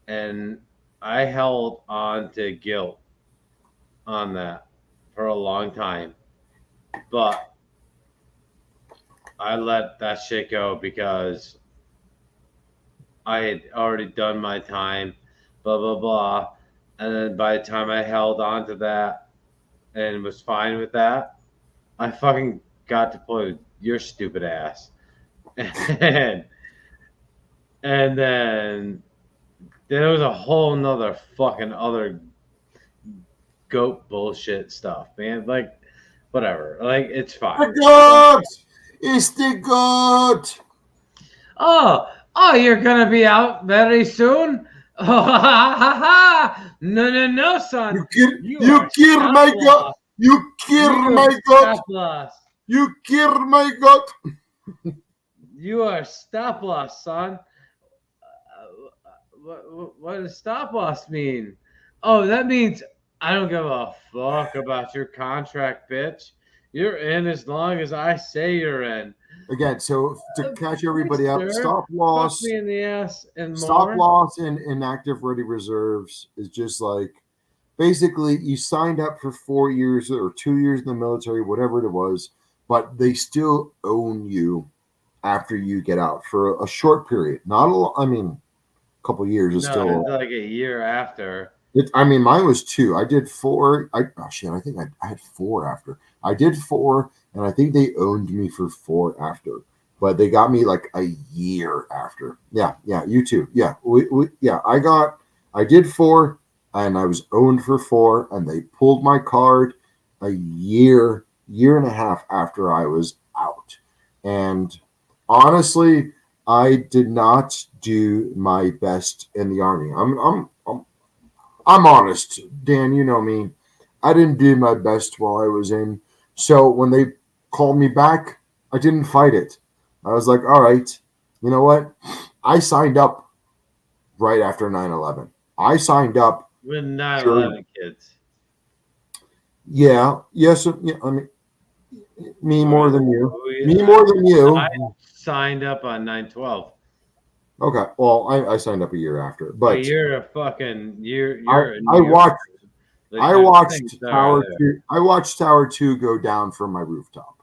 and I held on to guilt on that for a long time, but I let that shit go because I had already done my time, blah blah blah, and then by the time I held on to that and was fine with that, I fucking got deployed with your stupid ass. and and then there was a whole nother fucking other goat bullshit stuff, man. Like, whatever. Like, it's fine.
The goat! It's the goat!
Oh, you're gonna be out very soon? Oh, ha, ha, ha. No, son.
You kill my goat! You kill my goat!
Stop loss.
You kill my goat!
You are stop loss, son. What does stop loss mean? Oh, that means I don't give a fuck about your contract, bitch. You're in as long as I say you're in.
Again, so to catch everybody up,
Sir,
stop
fuck
loss,
me in the ass and
stop
more.
loss and inactive ready reserves is just like basically you signed up for 4 years or 2 years in the military, whatever it was, but they still own you after you get out for a short period. Not a lot. I mean, a couple years is
No,
still.
it's like a year after.
I mean, mine was 2. I did 4. I think I had 4 after. I did 4, and I think they owned me for 4 after. But they got me like a year after. Yeah, you too. Yeah, I did 4, and I was owned for 4, and they pulled my card a year and a half after I was out. And honestly, I did not do my best in the army. I'm honest, Dan. You know me. I didn't do my best while I was in. So when they called me back, I didn't fight it. I was like, all right, you know what? I signed up right after 9/11. I signed up.
With 9/11 kids.
Yeah. Yes. Yeah, I mean, me more than you.
We-
Me more than you.
I signed up on 9/12.
Okay. Well, I signed up a year after, but
you're a fucking you're
I watched
Like,
I
there's
watched
things that
Tower
are there.
2. I watched Tower 2 go down from my rooftop.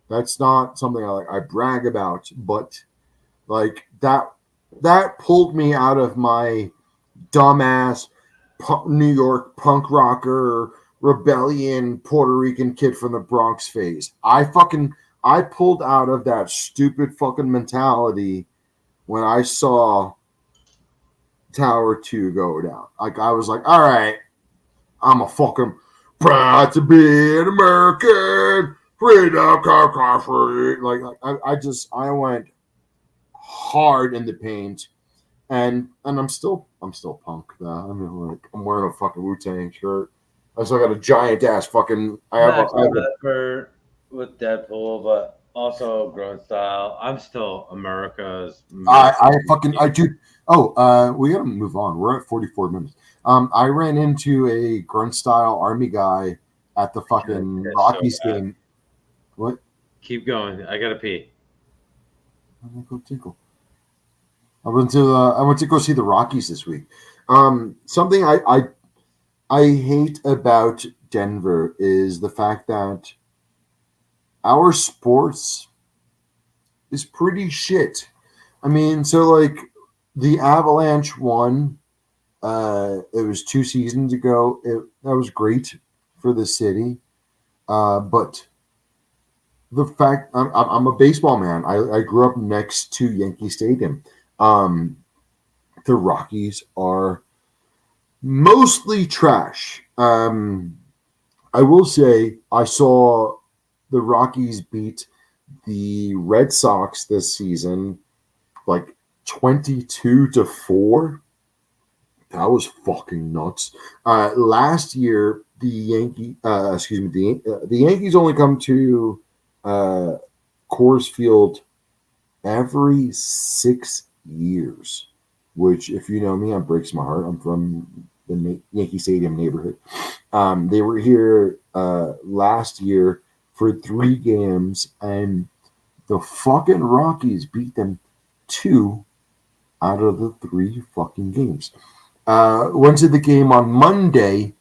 That's not something I brag about, but like that pulled me out of my dumbass New York punk rocker rebellion Puerto Rican kid from the Bronx phase. I pulled out of that stupid fucking mentality when I saw Tower 2 go down. Like I was like, all right, I'm a fucking proud to be an American. Freedom, car free. Like I went hard in the paint, and I'm still punk. I mean, like I'm wearing a fucking Wu-Tang shirt. I still got a giant ass fucking.
With Deadpool, but also Grown Style. I'm still America's.
I do. Oh, we gotta move on. We're at 44 minutes. I ran into a grunt style army guy at the fucking Rockies game. What?
Keep going. I gotta pee.
I'm gonna go tinkle. I went to go see the Rockies this week. Something I hate about Denver is the fact that our sports is pretty shit. I mean, so like the Avalanche won. It was 2 seasons ago. That was great for the city. But the fact I'm a baseball man. I grew up next to Yankee Stadium. The Rockies are mostly trash. I will say I saw the Rockies beat the Red Sox this season like 22-4. That was fucking nuts. Last year, the Yankees only come to Coors Field every 6 years, which, if you know me, it breaks my heart. I'm from the Yankee Stadium neighborhood. They were here last year for 3 games, and the fucking Rockies beat them 2 out of the 3 fucking games. Went to the game on Monday.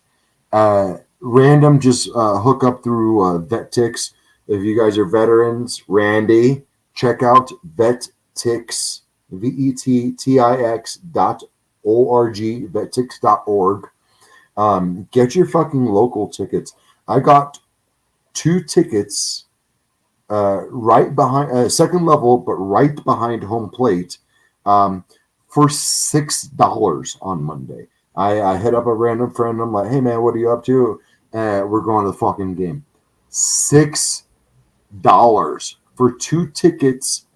Random, just hook up through VetTix. If you guys are veterans, Randy, check out VetTix, VETTIX.org, VetTix.org. Get your fucking local tickets. I got 2 tickets right behind, second level, but right behind home plate for $6 on Monday. I hit up a random friend. I'm like, hey, man, what are you up to? We're going to the fucking game. $6 for 2 tickets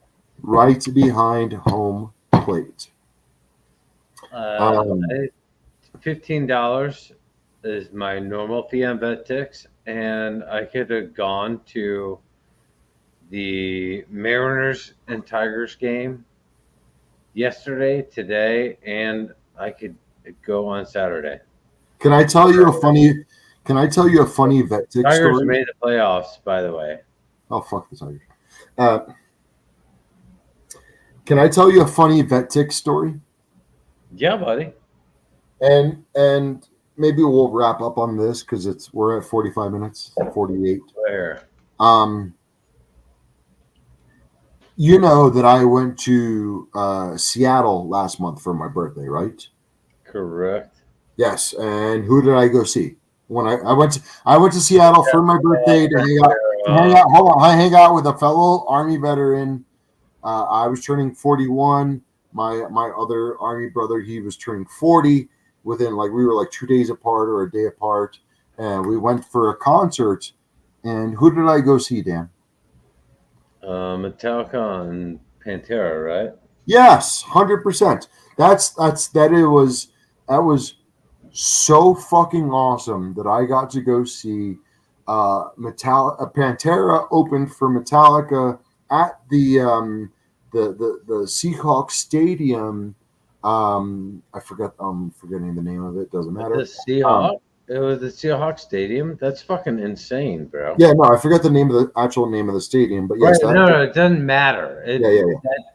right behind home plate.
$15 is my normal fee on VetTix, and I could have gone to the Mariners and Tigers game yesterday, today, and I could go on Saturday.
Can I tell you a funny VetTix
Tigers
story?
made the playoffs, by the way.
Oh, fuck the Tigers. Can I tell you a funny VetTix story?
Yeah, buddy.
And maybe we'll wrap up on this because we're at 45 minutes, 48.
Where?
You know that I went to Seattle last month for my birthday, right?
Correct.
Yes. And who did I go see? When I went to Seattle for my birthday to hang out. Hold on, I hang out with a fellow Army veteran. I was turning 41. My other Army brother, he was turning 40. We were like 2 days apart or a day apart, and we went for a concert. And who did I go see, Dan?
Metallica and Pantera, right?
Yes, 100%. That was so fucking awesome that I got to go see Pantera opened for Metallica at the Seahawks Stadium. I'm forgetting the name of it. Doesn't matter.
The Seahawks. It was the Seahawks Stadium. That's fucking insane, bro.
Yeah, no, I forgot the actual name of the stadium, but yes,
right, no, it doesn't matter.
Yeah.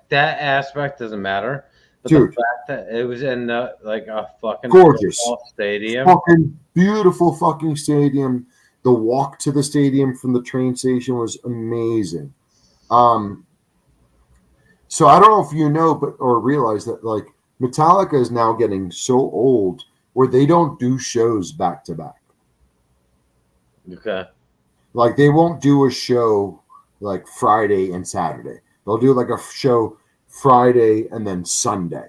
That aspect doesn't matter. But
Dude,
the fact that it was in a fucking
gorgeous
stadium,
fucking beautiful fucking stadium. The walk to the stadium from the train station was amazing. So I don't know if you know, or realize that Metallica is now getting so old where they don't do shows back to back.
Okay.
Like they won't do a show like Friday and Saturday. They'll do like a show Friday and then Sunday.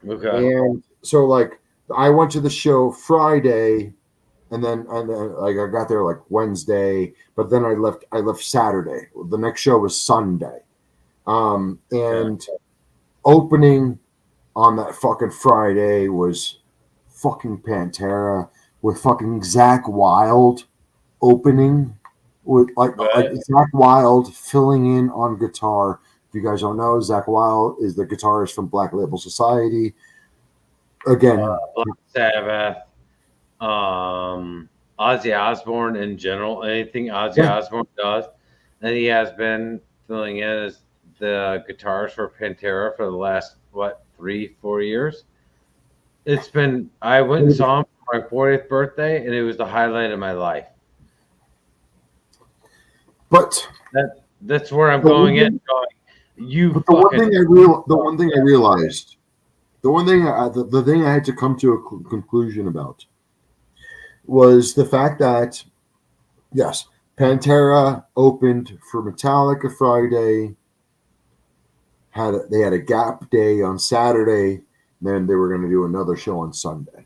Okay.
And so I went to the show Friday and then I got there like Wednesday, but then I left Saturday. The next show was Sunday. And opening on that fucking Friday was fucking Pantera with fucking Zakk Wylde opening with like Zakk Wylde filling in on guitar. If you guys don't know, Zakk Wylde is the guitarist from Black Label Society. Again,
Black Sabbath, Ozzy Osbourne in general, anything Ozzy Osbourne does, and he has been filling in as the guitarist for Pantera for the last 3-4 years. I went and saw him for my 40th birthday, and it was the highlight of my life.
But
that's where I'm going in.
The one thing I realized, the thing I had to come to a conclusion about was the fact that yes, Pantera opened for Metallica Friday. They had a gap day on Saturday, then they were going to do another show on Sunday.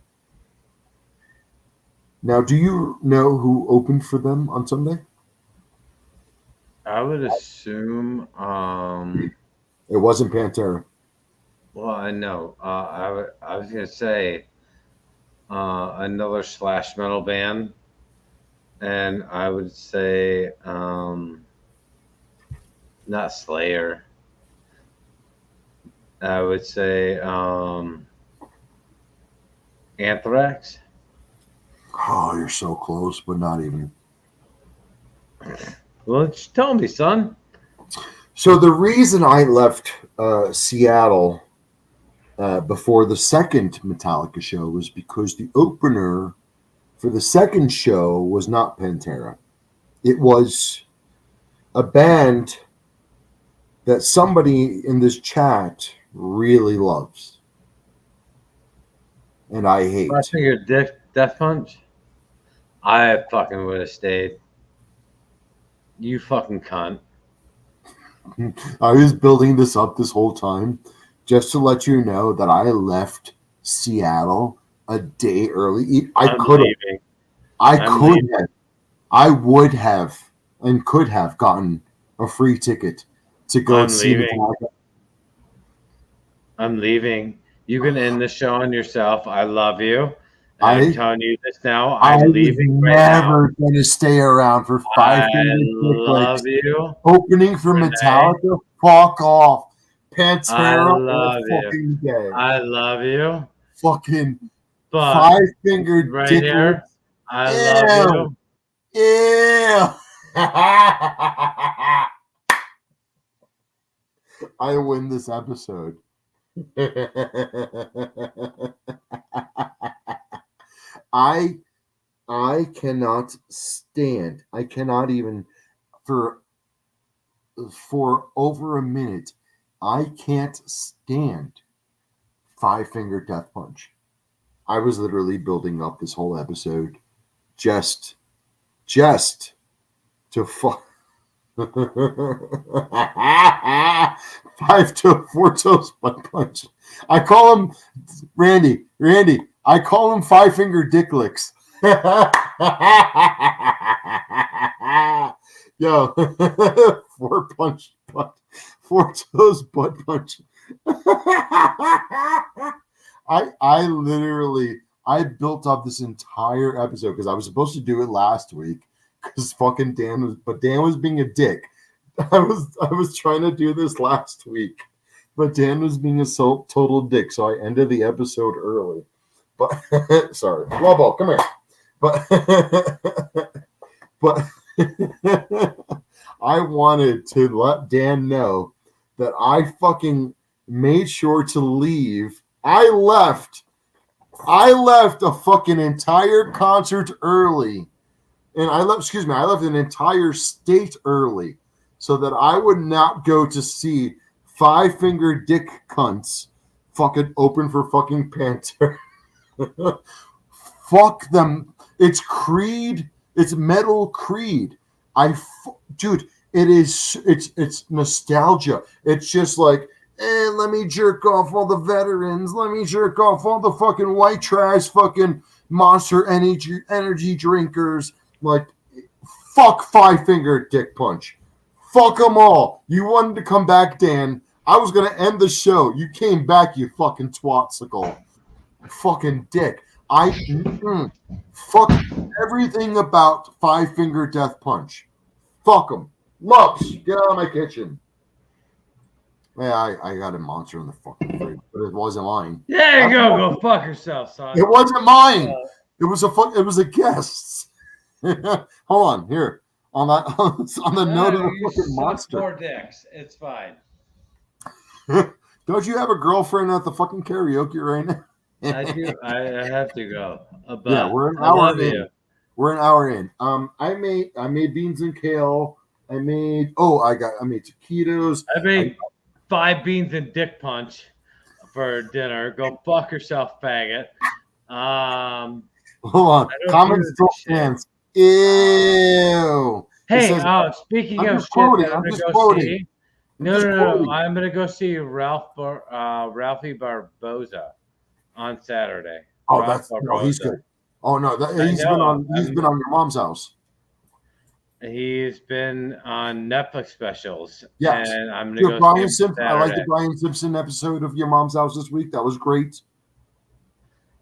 Now, do you know who opened for them on Sunday?
I would assume
it wasn't Pantera.
Well, I know. I was gonna say another slash metal band, and I would say not Slayer. I would say Anthrax.
Oh, you're so close, but not even.
Well, just tell me, son.
So the reason I left Seattle before the second Metallica show was because the opener for the second show was not Pantera. It was a band that somebody in this chat really loves, and I hate.
I think you're Death Punch. I fucking would have stayed. You fucking cunt.
I was building this up this whole time just to let you know that I left Seattle a day early.
I'm leaving.
I would have and could have gotten a free ticket to go
I'm
see
leaving.
Metallica.
I'm leaving. You can end the show on yourself. I love you. I'm telling you this now.
I
I'm
was
leaving right now.
never going to stay around for
I
5 Finger Dick
love
Licks.
you.
Opening for
Renee.
Metallica? Fuck off.
I
Pantera
love
all
you.
fucking day.
I love you.
Fucking
But
5 Finger
right
Dick
here,
Licks.
I love you.
Ew. I win this episode. I cannot stand. I cannot even for over a minute. I can't stand 5 Finger Death Punch. I was literally building up this whole episode just to fuck. 4 toes butt punch. I call him Randy. I call him 5 Finger Dick Licks. Yo, 4 punch butt, 4 toes butt punch. I literally built up this entire episode because I was supposed to do it last week because fucking Dan was being a dick. I was trying to do this last week, but Dan was being a total dick, so I ended the episode early. But sorry, Lobo, come here. But I wanted to let Dan know that I fucking made sure to leave. I left a fucking entire concert early. And I left an entire state early so that I would not go to see 5 Finger Dick Cunts fucking open for fucking Panther. Fuck them. It's Creed. It's metal Creed. Dude, it's nostalgia. It's just like, let me jerk off all the veterans. Let me jerk off all the fucking white trash fucking Monster energy drinkers. Like, fuck 5 Finger Dick Punch. Fuck them all. You wanted to come back, Dan. I was going to end the show. You came back, you fucking twatsicle. Fucking dick. Fuck everything about 5 Finger Death Punch. Fuck them. Loves, get out of my kitchen. Yeah, I got a monster in the fucking fridge, but it wasn't mine.
There you go. Go fuck yourself, son.
It wasn't mine. It was a guest's. Hold on, here. On the note of the fucking monster.
4 dicks. It's fine.
Don't you have a girlfriend at the fucking karaoke right now?
I do. I have to go.
Yeah, we're an hour in. We're an hour in. I made beans and kale. I made taquitos.
I made 5 beans and dick punch for dinner. Go fuck yourself, faggot.
Hold on. Comments still stands. Ew.
Hey, speaking of shit, I'm just quoting. No. I'm gonna go see Ralphie Barboza on Saturday.
Oh, he's good. Oh no, he's been on your mom's house.
He's been on Netflix specials,
Yes.
and I'm gonna
Your
go see
Brian
him
Simpson. I like the
Saturday.
Brian Simpson episode of Your Mom's House this week. That was great.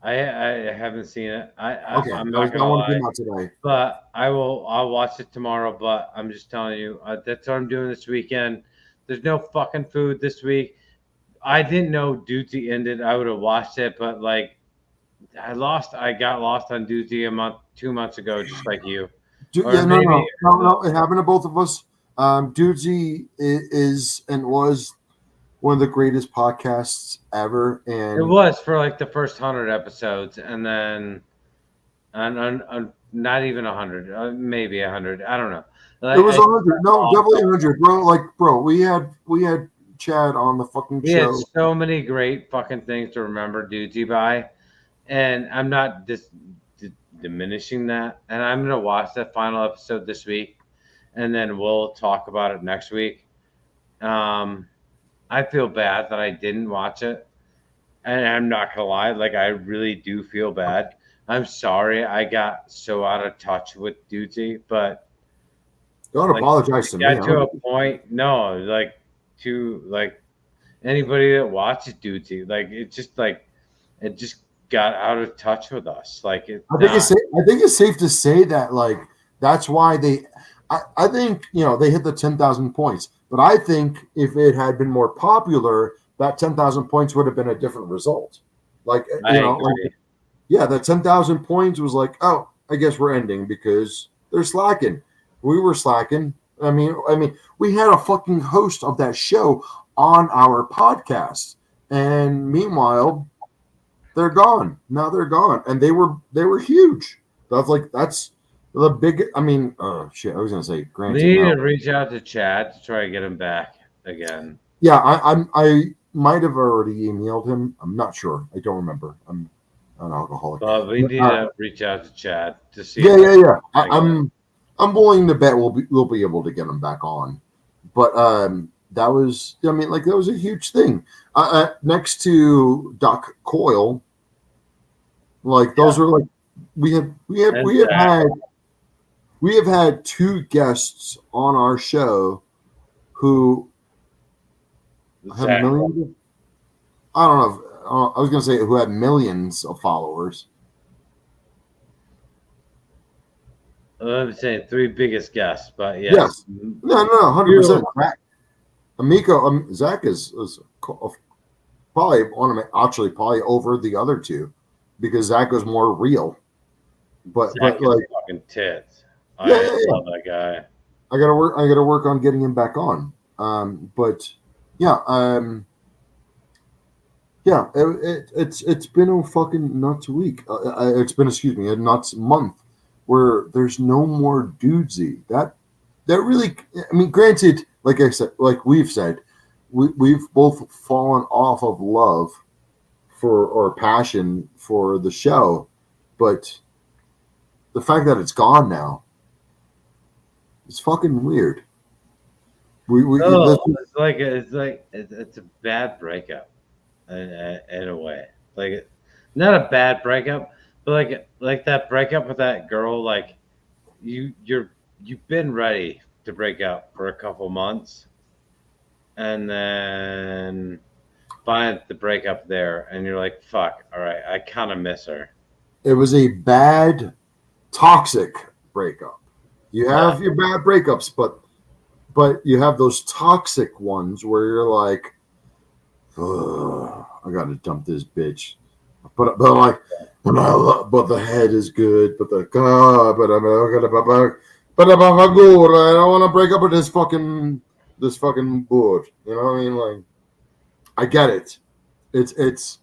I haven't seen it.
Okay,
I'm
that was
not
that
gonna
one
lie,
came out today.
but I'll watch it tomorrow. But I'm just telling you, that's what I'm doing this weekend. There's no fucking food this week. I didn't know Duty ended. I would have watched it, but like I got lost on Duty 2 months ago, just like you. Or
Yeah, no,
maybe
no, no, no. It happened to both of us. Dudesy is and was one of the greatest podcasts ever,
it
and
was for like the first 100 episodes, and then not even 100, maybe 100. I don't know.
it was
I
100. No, definitely 100, bro. Like, bro, we had Chad on the fucking
we had
show.
so many great fucking things to remember Duty by, and I'm not diminishing that. And I'm gonna watch that final episode this week, and then we'll talk about it next week. Um, I feel bad that I didn't watch it, and I'm not gonna lie, like I really do feel bad. I'm sorry I got so out of touch with Duty, but
Don't
like
apologize to
it
me.
got to a point. No, like to like anybody that watches Duty, like it just got out of touch with us. Like it's not.
I think it's safe to say that like that's why they. I think they hit the 10,000 points, but I think if it had been more popular, that 10,000 points would have been a different result. Like
I agree.
yeah, that 10,000 points was like, oh, I guess we're ending because they're slacking. We were slacking. I mean, we had a fucking host of that show on our podcast, and meanwhile, they're gone. Now they're gone, and they were huge. That's the big. I mean, oh shit, I was gonna say,
We
granted,
need
no.
to reach out to Chad to try to get him back again.
Yeah, I might have already emailed him. I'm not sure. I don't remember. I'm an alcoholic.
But we need to reach out to Chad to see.
Yeah. I'm willing to bet we'll be able to get him back on. But that was that was a huge thing. Next to Doc Coyle, like those were like we have had two guests on our show who have millions. I don't know. I was gonna say who had millions of followers.
I'm saying three biggest guests, but
Yes. No, 100%. Amico, Zach is probably probably over the other two because Zach was more real. But
Zach
like
fucking tits.
Yeah.
Love that guy.
I gotta work on getting him back on. But yeah, it's been a fucking nuts week. It's been a nuts month where there's no more dudesy. That really, I mean, granted, like I said, like we've said, we've both fallen off of love or passion for the show, but the fact that it's gone now, it's fucking weird.
It's a bad breakup in a way. Like not a bad breakup, but like that breakup with that girl. Like you've been ready to break up for a couple months, and then find the breakup there, and you're like, "Fuck! All right, I kind of miss her."
It was a bad, toxic breakup. You have your bad breakups, but you have those toxic ones where you're like, I gotta dump this bitch. But the head is good. But I don't want to break up with this fucking board. You know what I mean? Like, I get it. It's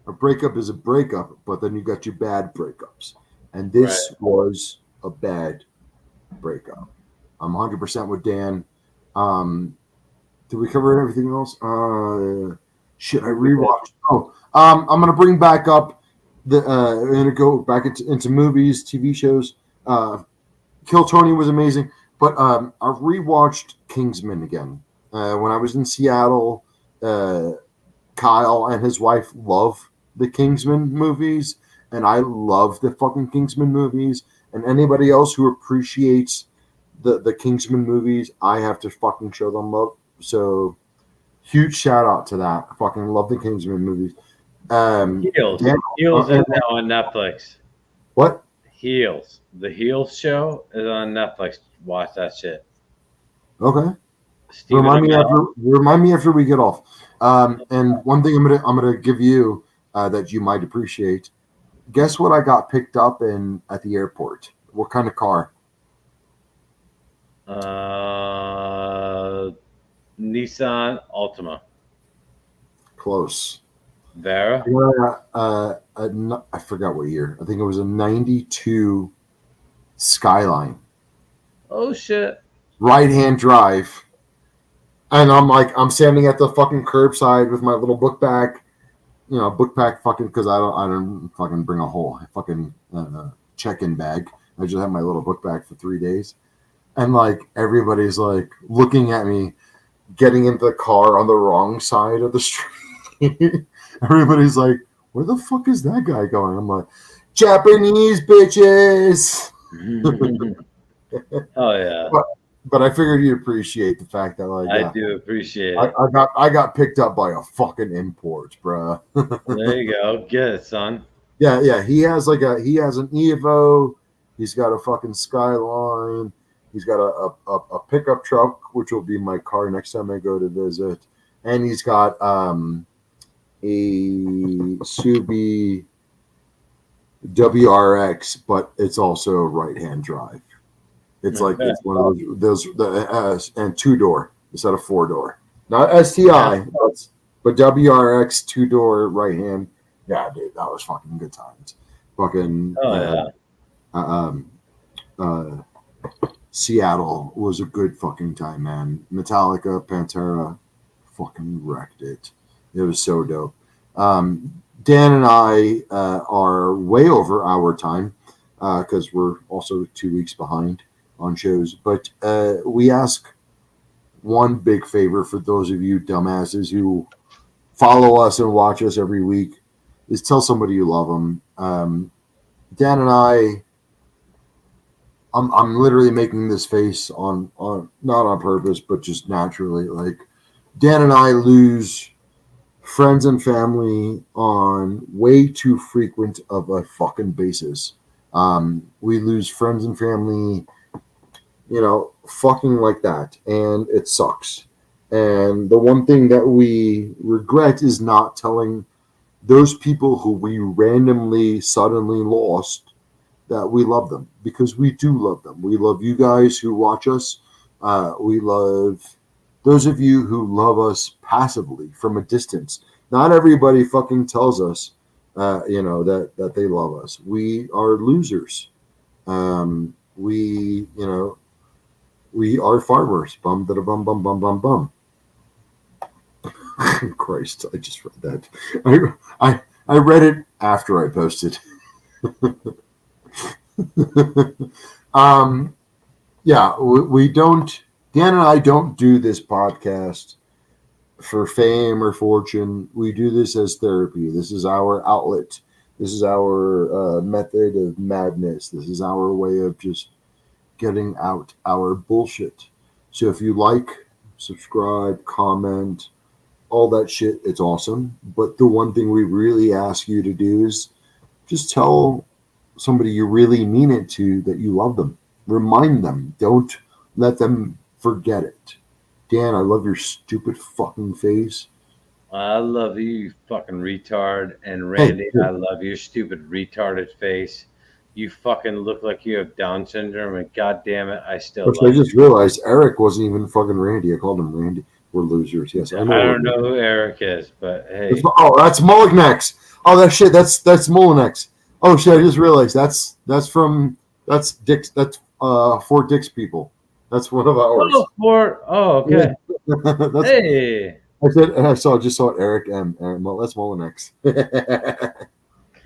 a breakup is a breakup, but then you got your bad breakups, and this was a bad breakup. I'm 100% with Dan. Did we cover everything else? Shit, I rewatched. I'm gonna bring back up I'm gonna go back into movies, TV shows. Kill Tony was amazing, but I rewatched Kingsman again. When I was in Seattle, Kyle and his wife love the Kingsman movies, and I love the fucking Kingsman movies. And anybody else who appreciates the Kingsman movies, I have to fucking show them love. So huge shout out to that. I fucking love the Kingsman movies.
Heels.
Dan,
Heels is now on Netflix.
what?
Heels. The Heels show is on Netflix. Watch that shit.
Okay.
Stephen
Remind me after we get off. And one thing I'm gonna give you that you might appreciate. Guess what I got picked up in at the airport? What kind of car?
Nissan Altima.
Close.
Vera.
I forgot what year. I think it was a '92 Skyline.
Oh shit.
Right-hand drive. And I'm standing at the fucking curbside with my little book bag, book bag fucking, because I don't fucking bring a whole fucking check-in bag. I just have my little book bag for 3 days. And everybody's looking at me getting into the car on the wrong side of the street. Everybody's like, where the fuck is that guy going? I'm like, Japanese bitches.
Oh yeah.
But I figured you'd appreciate the fact that
I do appreciate it.
I got picked up by a fucking import, bruh.
There you go. Get it, son.
Yeah. He has an Evo. He's got a fucking Skyline. He's got a pickup truck, which will be my car next time I go to visit. And he's got a Subi WRX, but it's also a right-hand drive. It's it's one of those and 2-door instead of 4-door. Not STI, but WRX 2-door right-hand. Yeah, dude, that was fucking good times. Fucking Seattle was a good fucking time, man. Metallica, Pantera, fucking wrecked it. It was so dope. Dan and I are way over our time because we're also 2 weeks behind on shows. But we ask one big favor for those of you dumbasses who follow us and watch us every week is tell somebody you love them. Dan and I'm literally making this face on not on purpose, but just naturally. Dan and I lose friends and family on way too frequent of a fucking basis. We lose friends and family, fucking like that, and it sucks. And the one thing that we regret is not telling those people who we randomly, suddenly lost that we love them, because we do love them. We love you guys who watch us. We love those of you who love us passively from a distance. Not everybody fucking tells us, that they love us. We are losers. We are farmers. Bum da bum bum bum bum bum. Christ, I just read that. I read it after I posted. We don't. Dan and I don't do this podcast for fame or fortune. We do this as therapy. This is our outlet. This is our method of madness. This is our way of just getting out our bullshit. So if you like, subscribe, comment, all that shit, it's awesome. But the one thing we really ask you to do is just tell somebody you really mean it to that you love them. Remind them. Don't let them forget it. Dan, I love your stupid fucking face.
I love you, you fucking retard. And Randy, I love your stupid retarded face. You fucking look like you have Down syndrome, and god damn it, I still love you. I
just realized Eric wasn't even fucking Randy. I called him Randy. We're losers. Yes,
I don't know who Eric is, but hey.
That's Mullinex. Oh, that shit. That's Mullinex. Oh shit! I just realized that's Dick's. That's Fort Dick's people. That's one of ours.
Oh, okay. Hey.
I just saw Eric and well, that's Mullinex.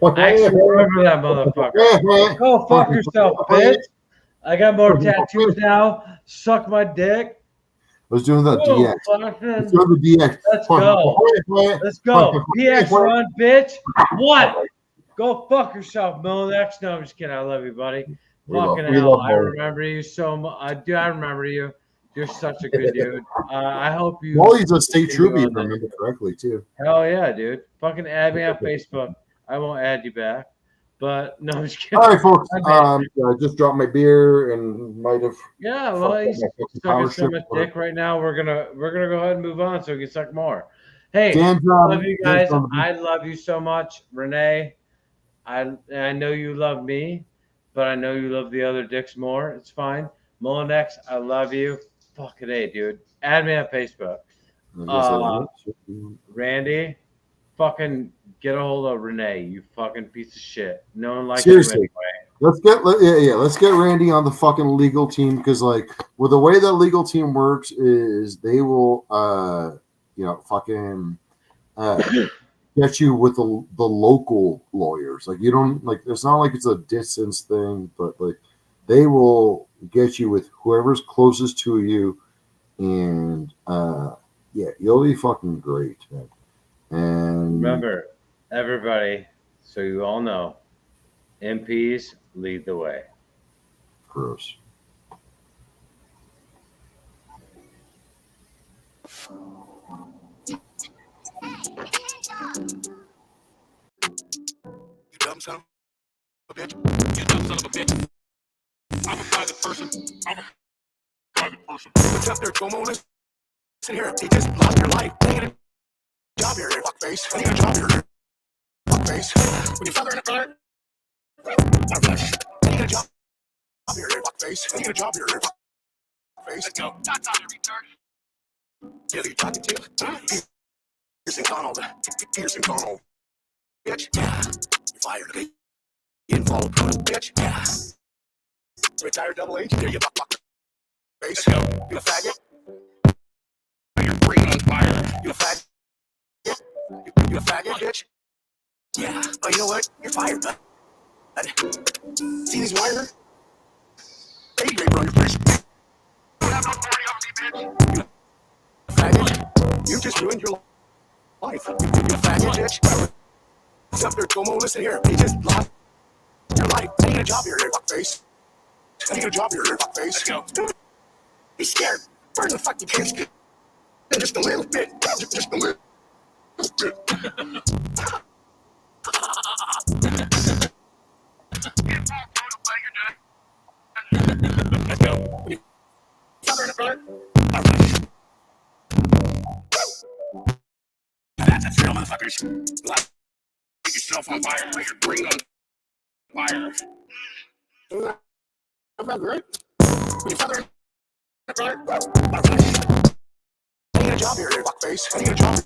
I actually remember that motherfucker. Go fuck yourself, bitch. I got more tattoos now. Suck my dick.
I was doing the DX.
Let's go. Let's go. DX run, bitch. What? Go fuck yourself, Mullinex. No, I'm just kidding. I love you, buddy. Fucking
we
hell,
love
I
Molly.
remember you so much. Dude, I remember you. You're such a good dude. I hope you.
Molly's a state
continue
trooper, if
on
I
this.
remember correctly, too.
Hell yeah, dude. Fucking add me on Facebook. I won't add you back. But no, I'm just kidding.
All right, folks.
I mean,
I just dropped my beer and might have
yeah,
fucked
well,
up
he's
my fucking
sucking
power
so
strip.
much dick right now. We're gonna go ahead and move on so we can suck more. Hey,
Dan's
love you guys.
on the
I love you so much, Renee. I know you love me, but I know you love the other dicks more. It's fine. Molinex, I love you. Fucking A, dude. Add me on Facebook. Randy, fucking get a hold of Renee, you fucking piece of shit. No one likes
Seriously.
you anyway.
Let's get Randy on the fucking legal team, because like with the way that legal team works is they will fucking get you with the local lawyers. Like you don't like it's not like it's a distance thing, but like they will get you with whoever's closest to you, and yeah, you'll be fucking great, man. And
Remember, everybody, so you all know, MPs lead the way.
gross.
You dumb son of a bitch. You dumb son of a bitch. I'm a private person. I'm a private person. What's up there, Como? Listen here. You just lost your life. Ain't a job here, fuckface. Ain't a job here, fuckface. When your father in a car, ain't a job here, fuckface. Ain't a job here, fuckface. Let's go. That's not a retard. Yeah, you talking to? Peterson Connell. Peterson Connell. Bitch. Yeah. You're fired. Okay. You didn't follow protocol, bitch. Yeah. Retired double agent. There you fuck. Face. You a faggot. You're green on fire. You a faggot. You a faggot, bitch. Yeah. Oh, you know what? You're fired, bud. See these wires? Hey, you bro, your face. You have no authority over me, bitch. You a faggot. You just ruined your life. You a faggot, bitch. What's up there, Como? Listen here. You just lost your life. Ain't a job here, fuckface. Ain't a job here, fuckface. Let's go. Be scared. Burn the fucking pants. Just a little bit. Just a little bit. Let's go. That's real, motherfuckers. Light yourself on fire. Put your brain on fire. I'm not great. When your father ain't a job here, fuckface. Ain't a job.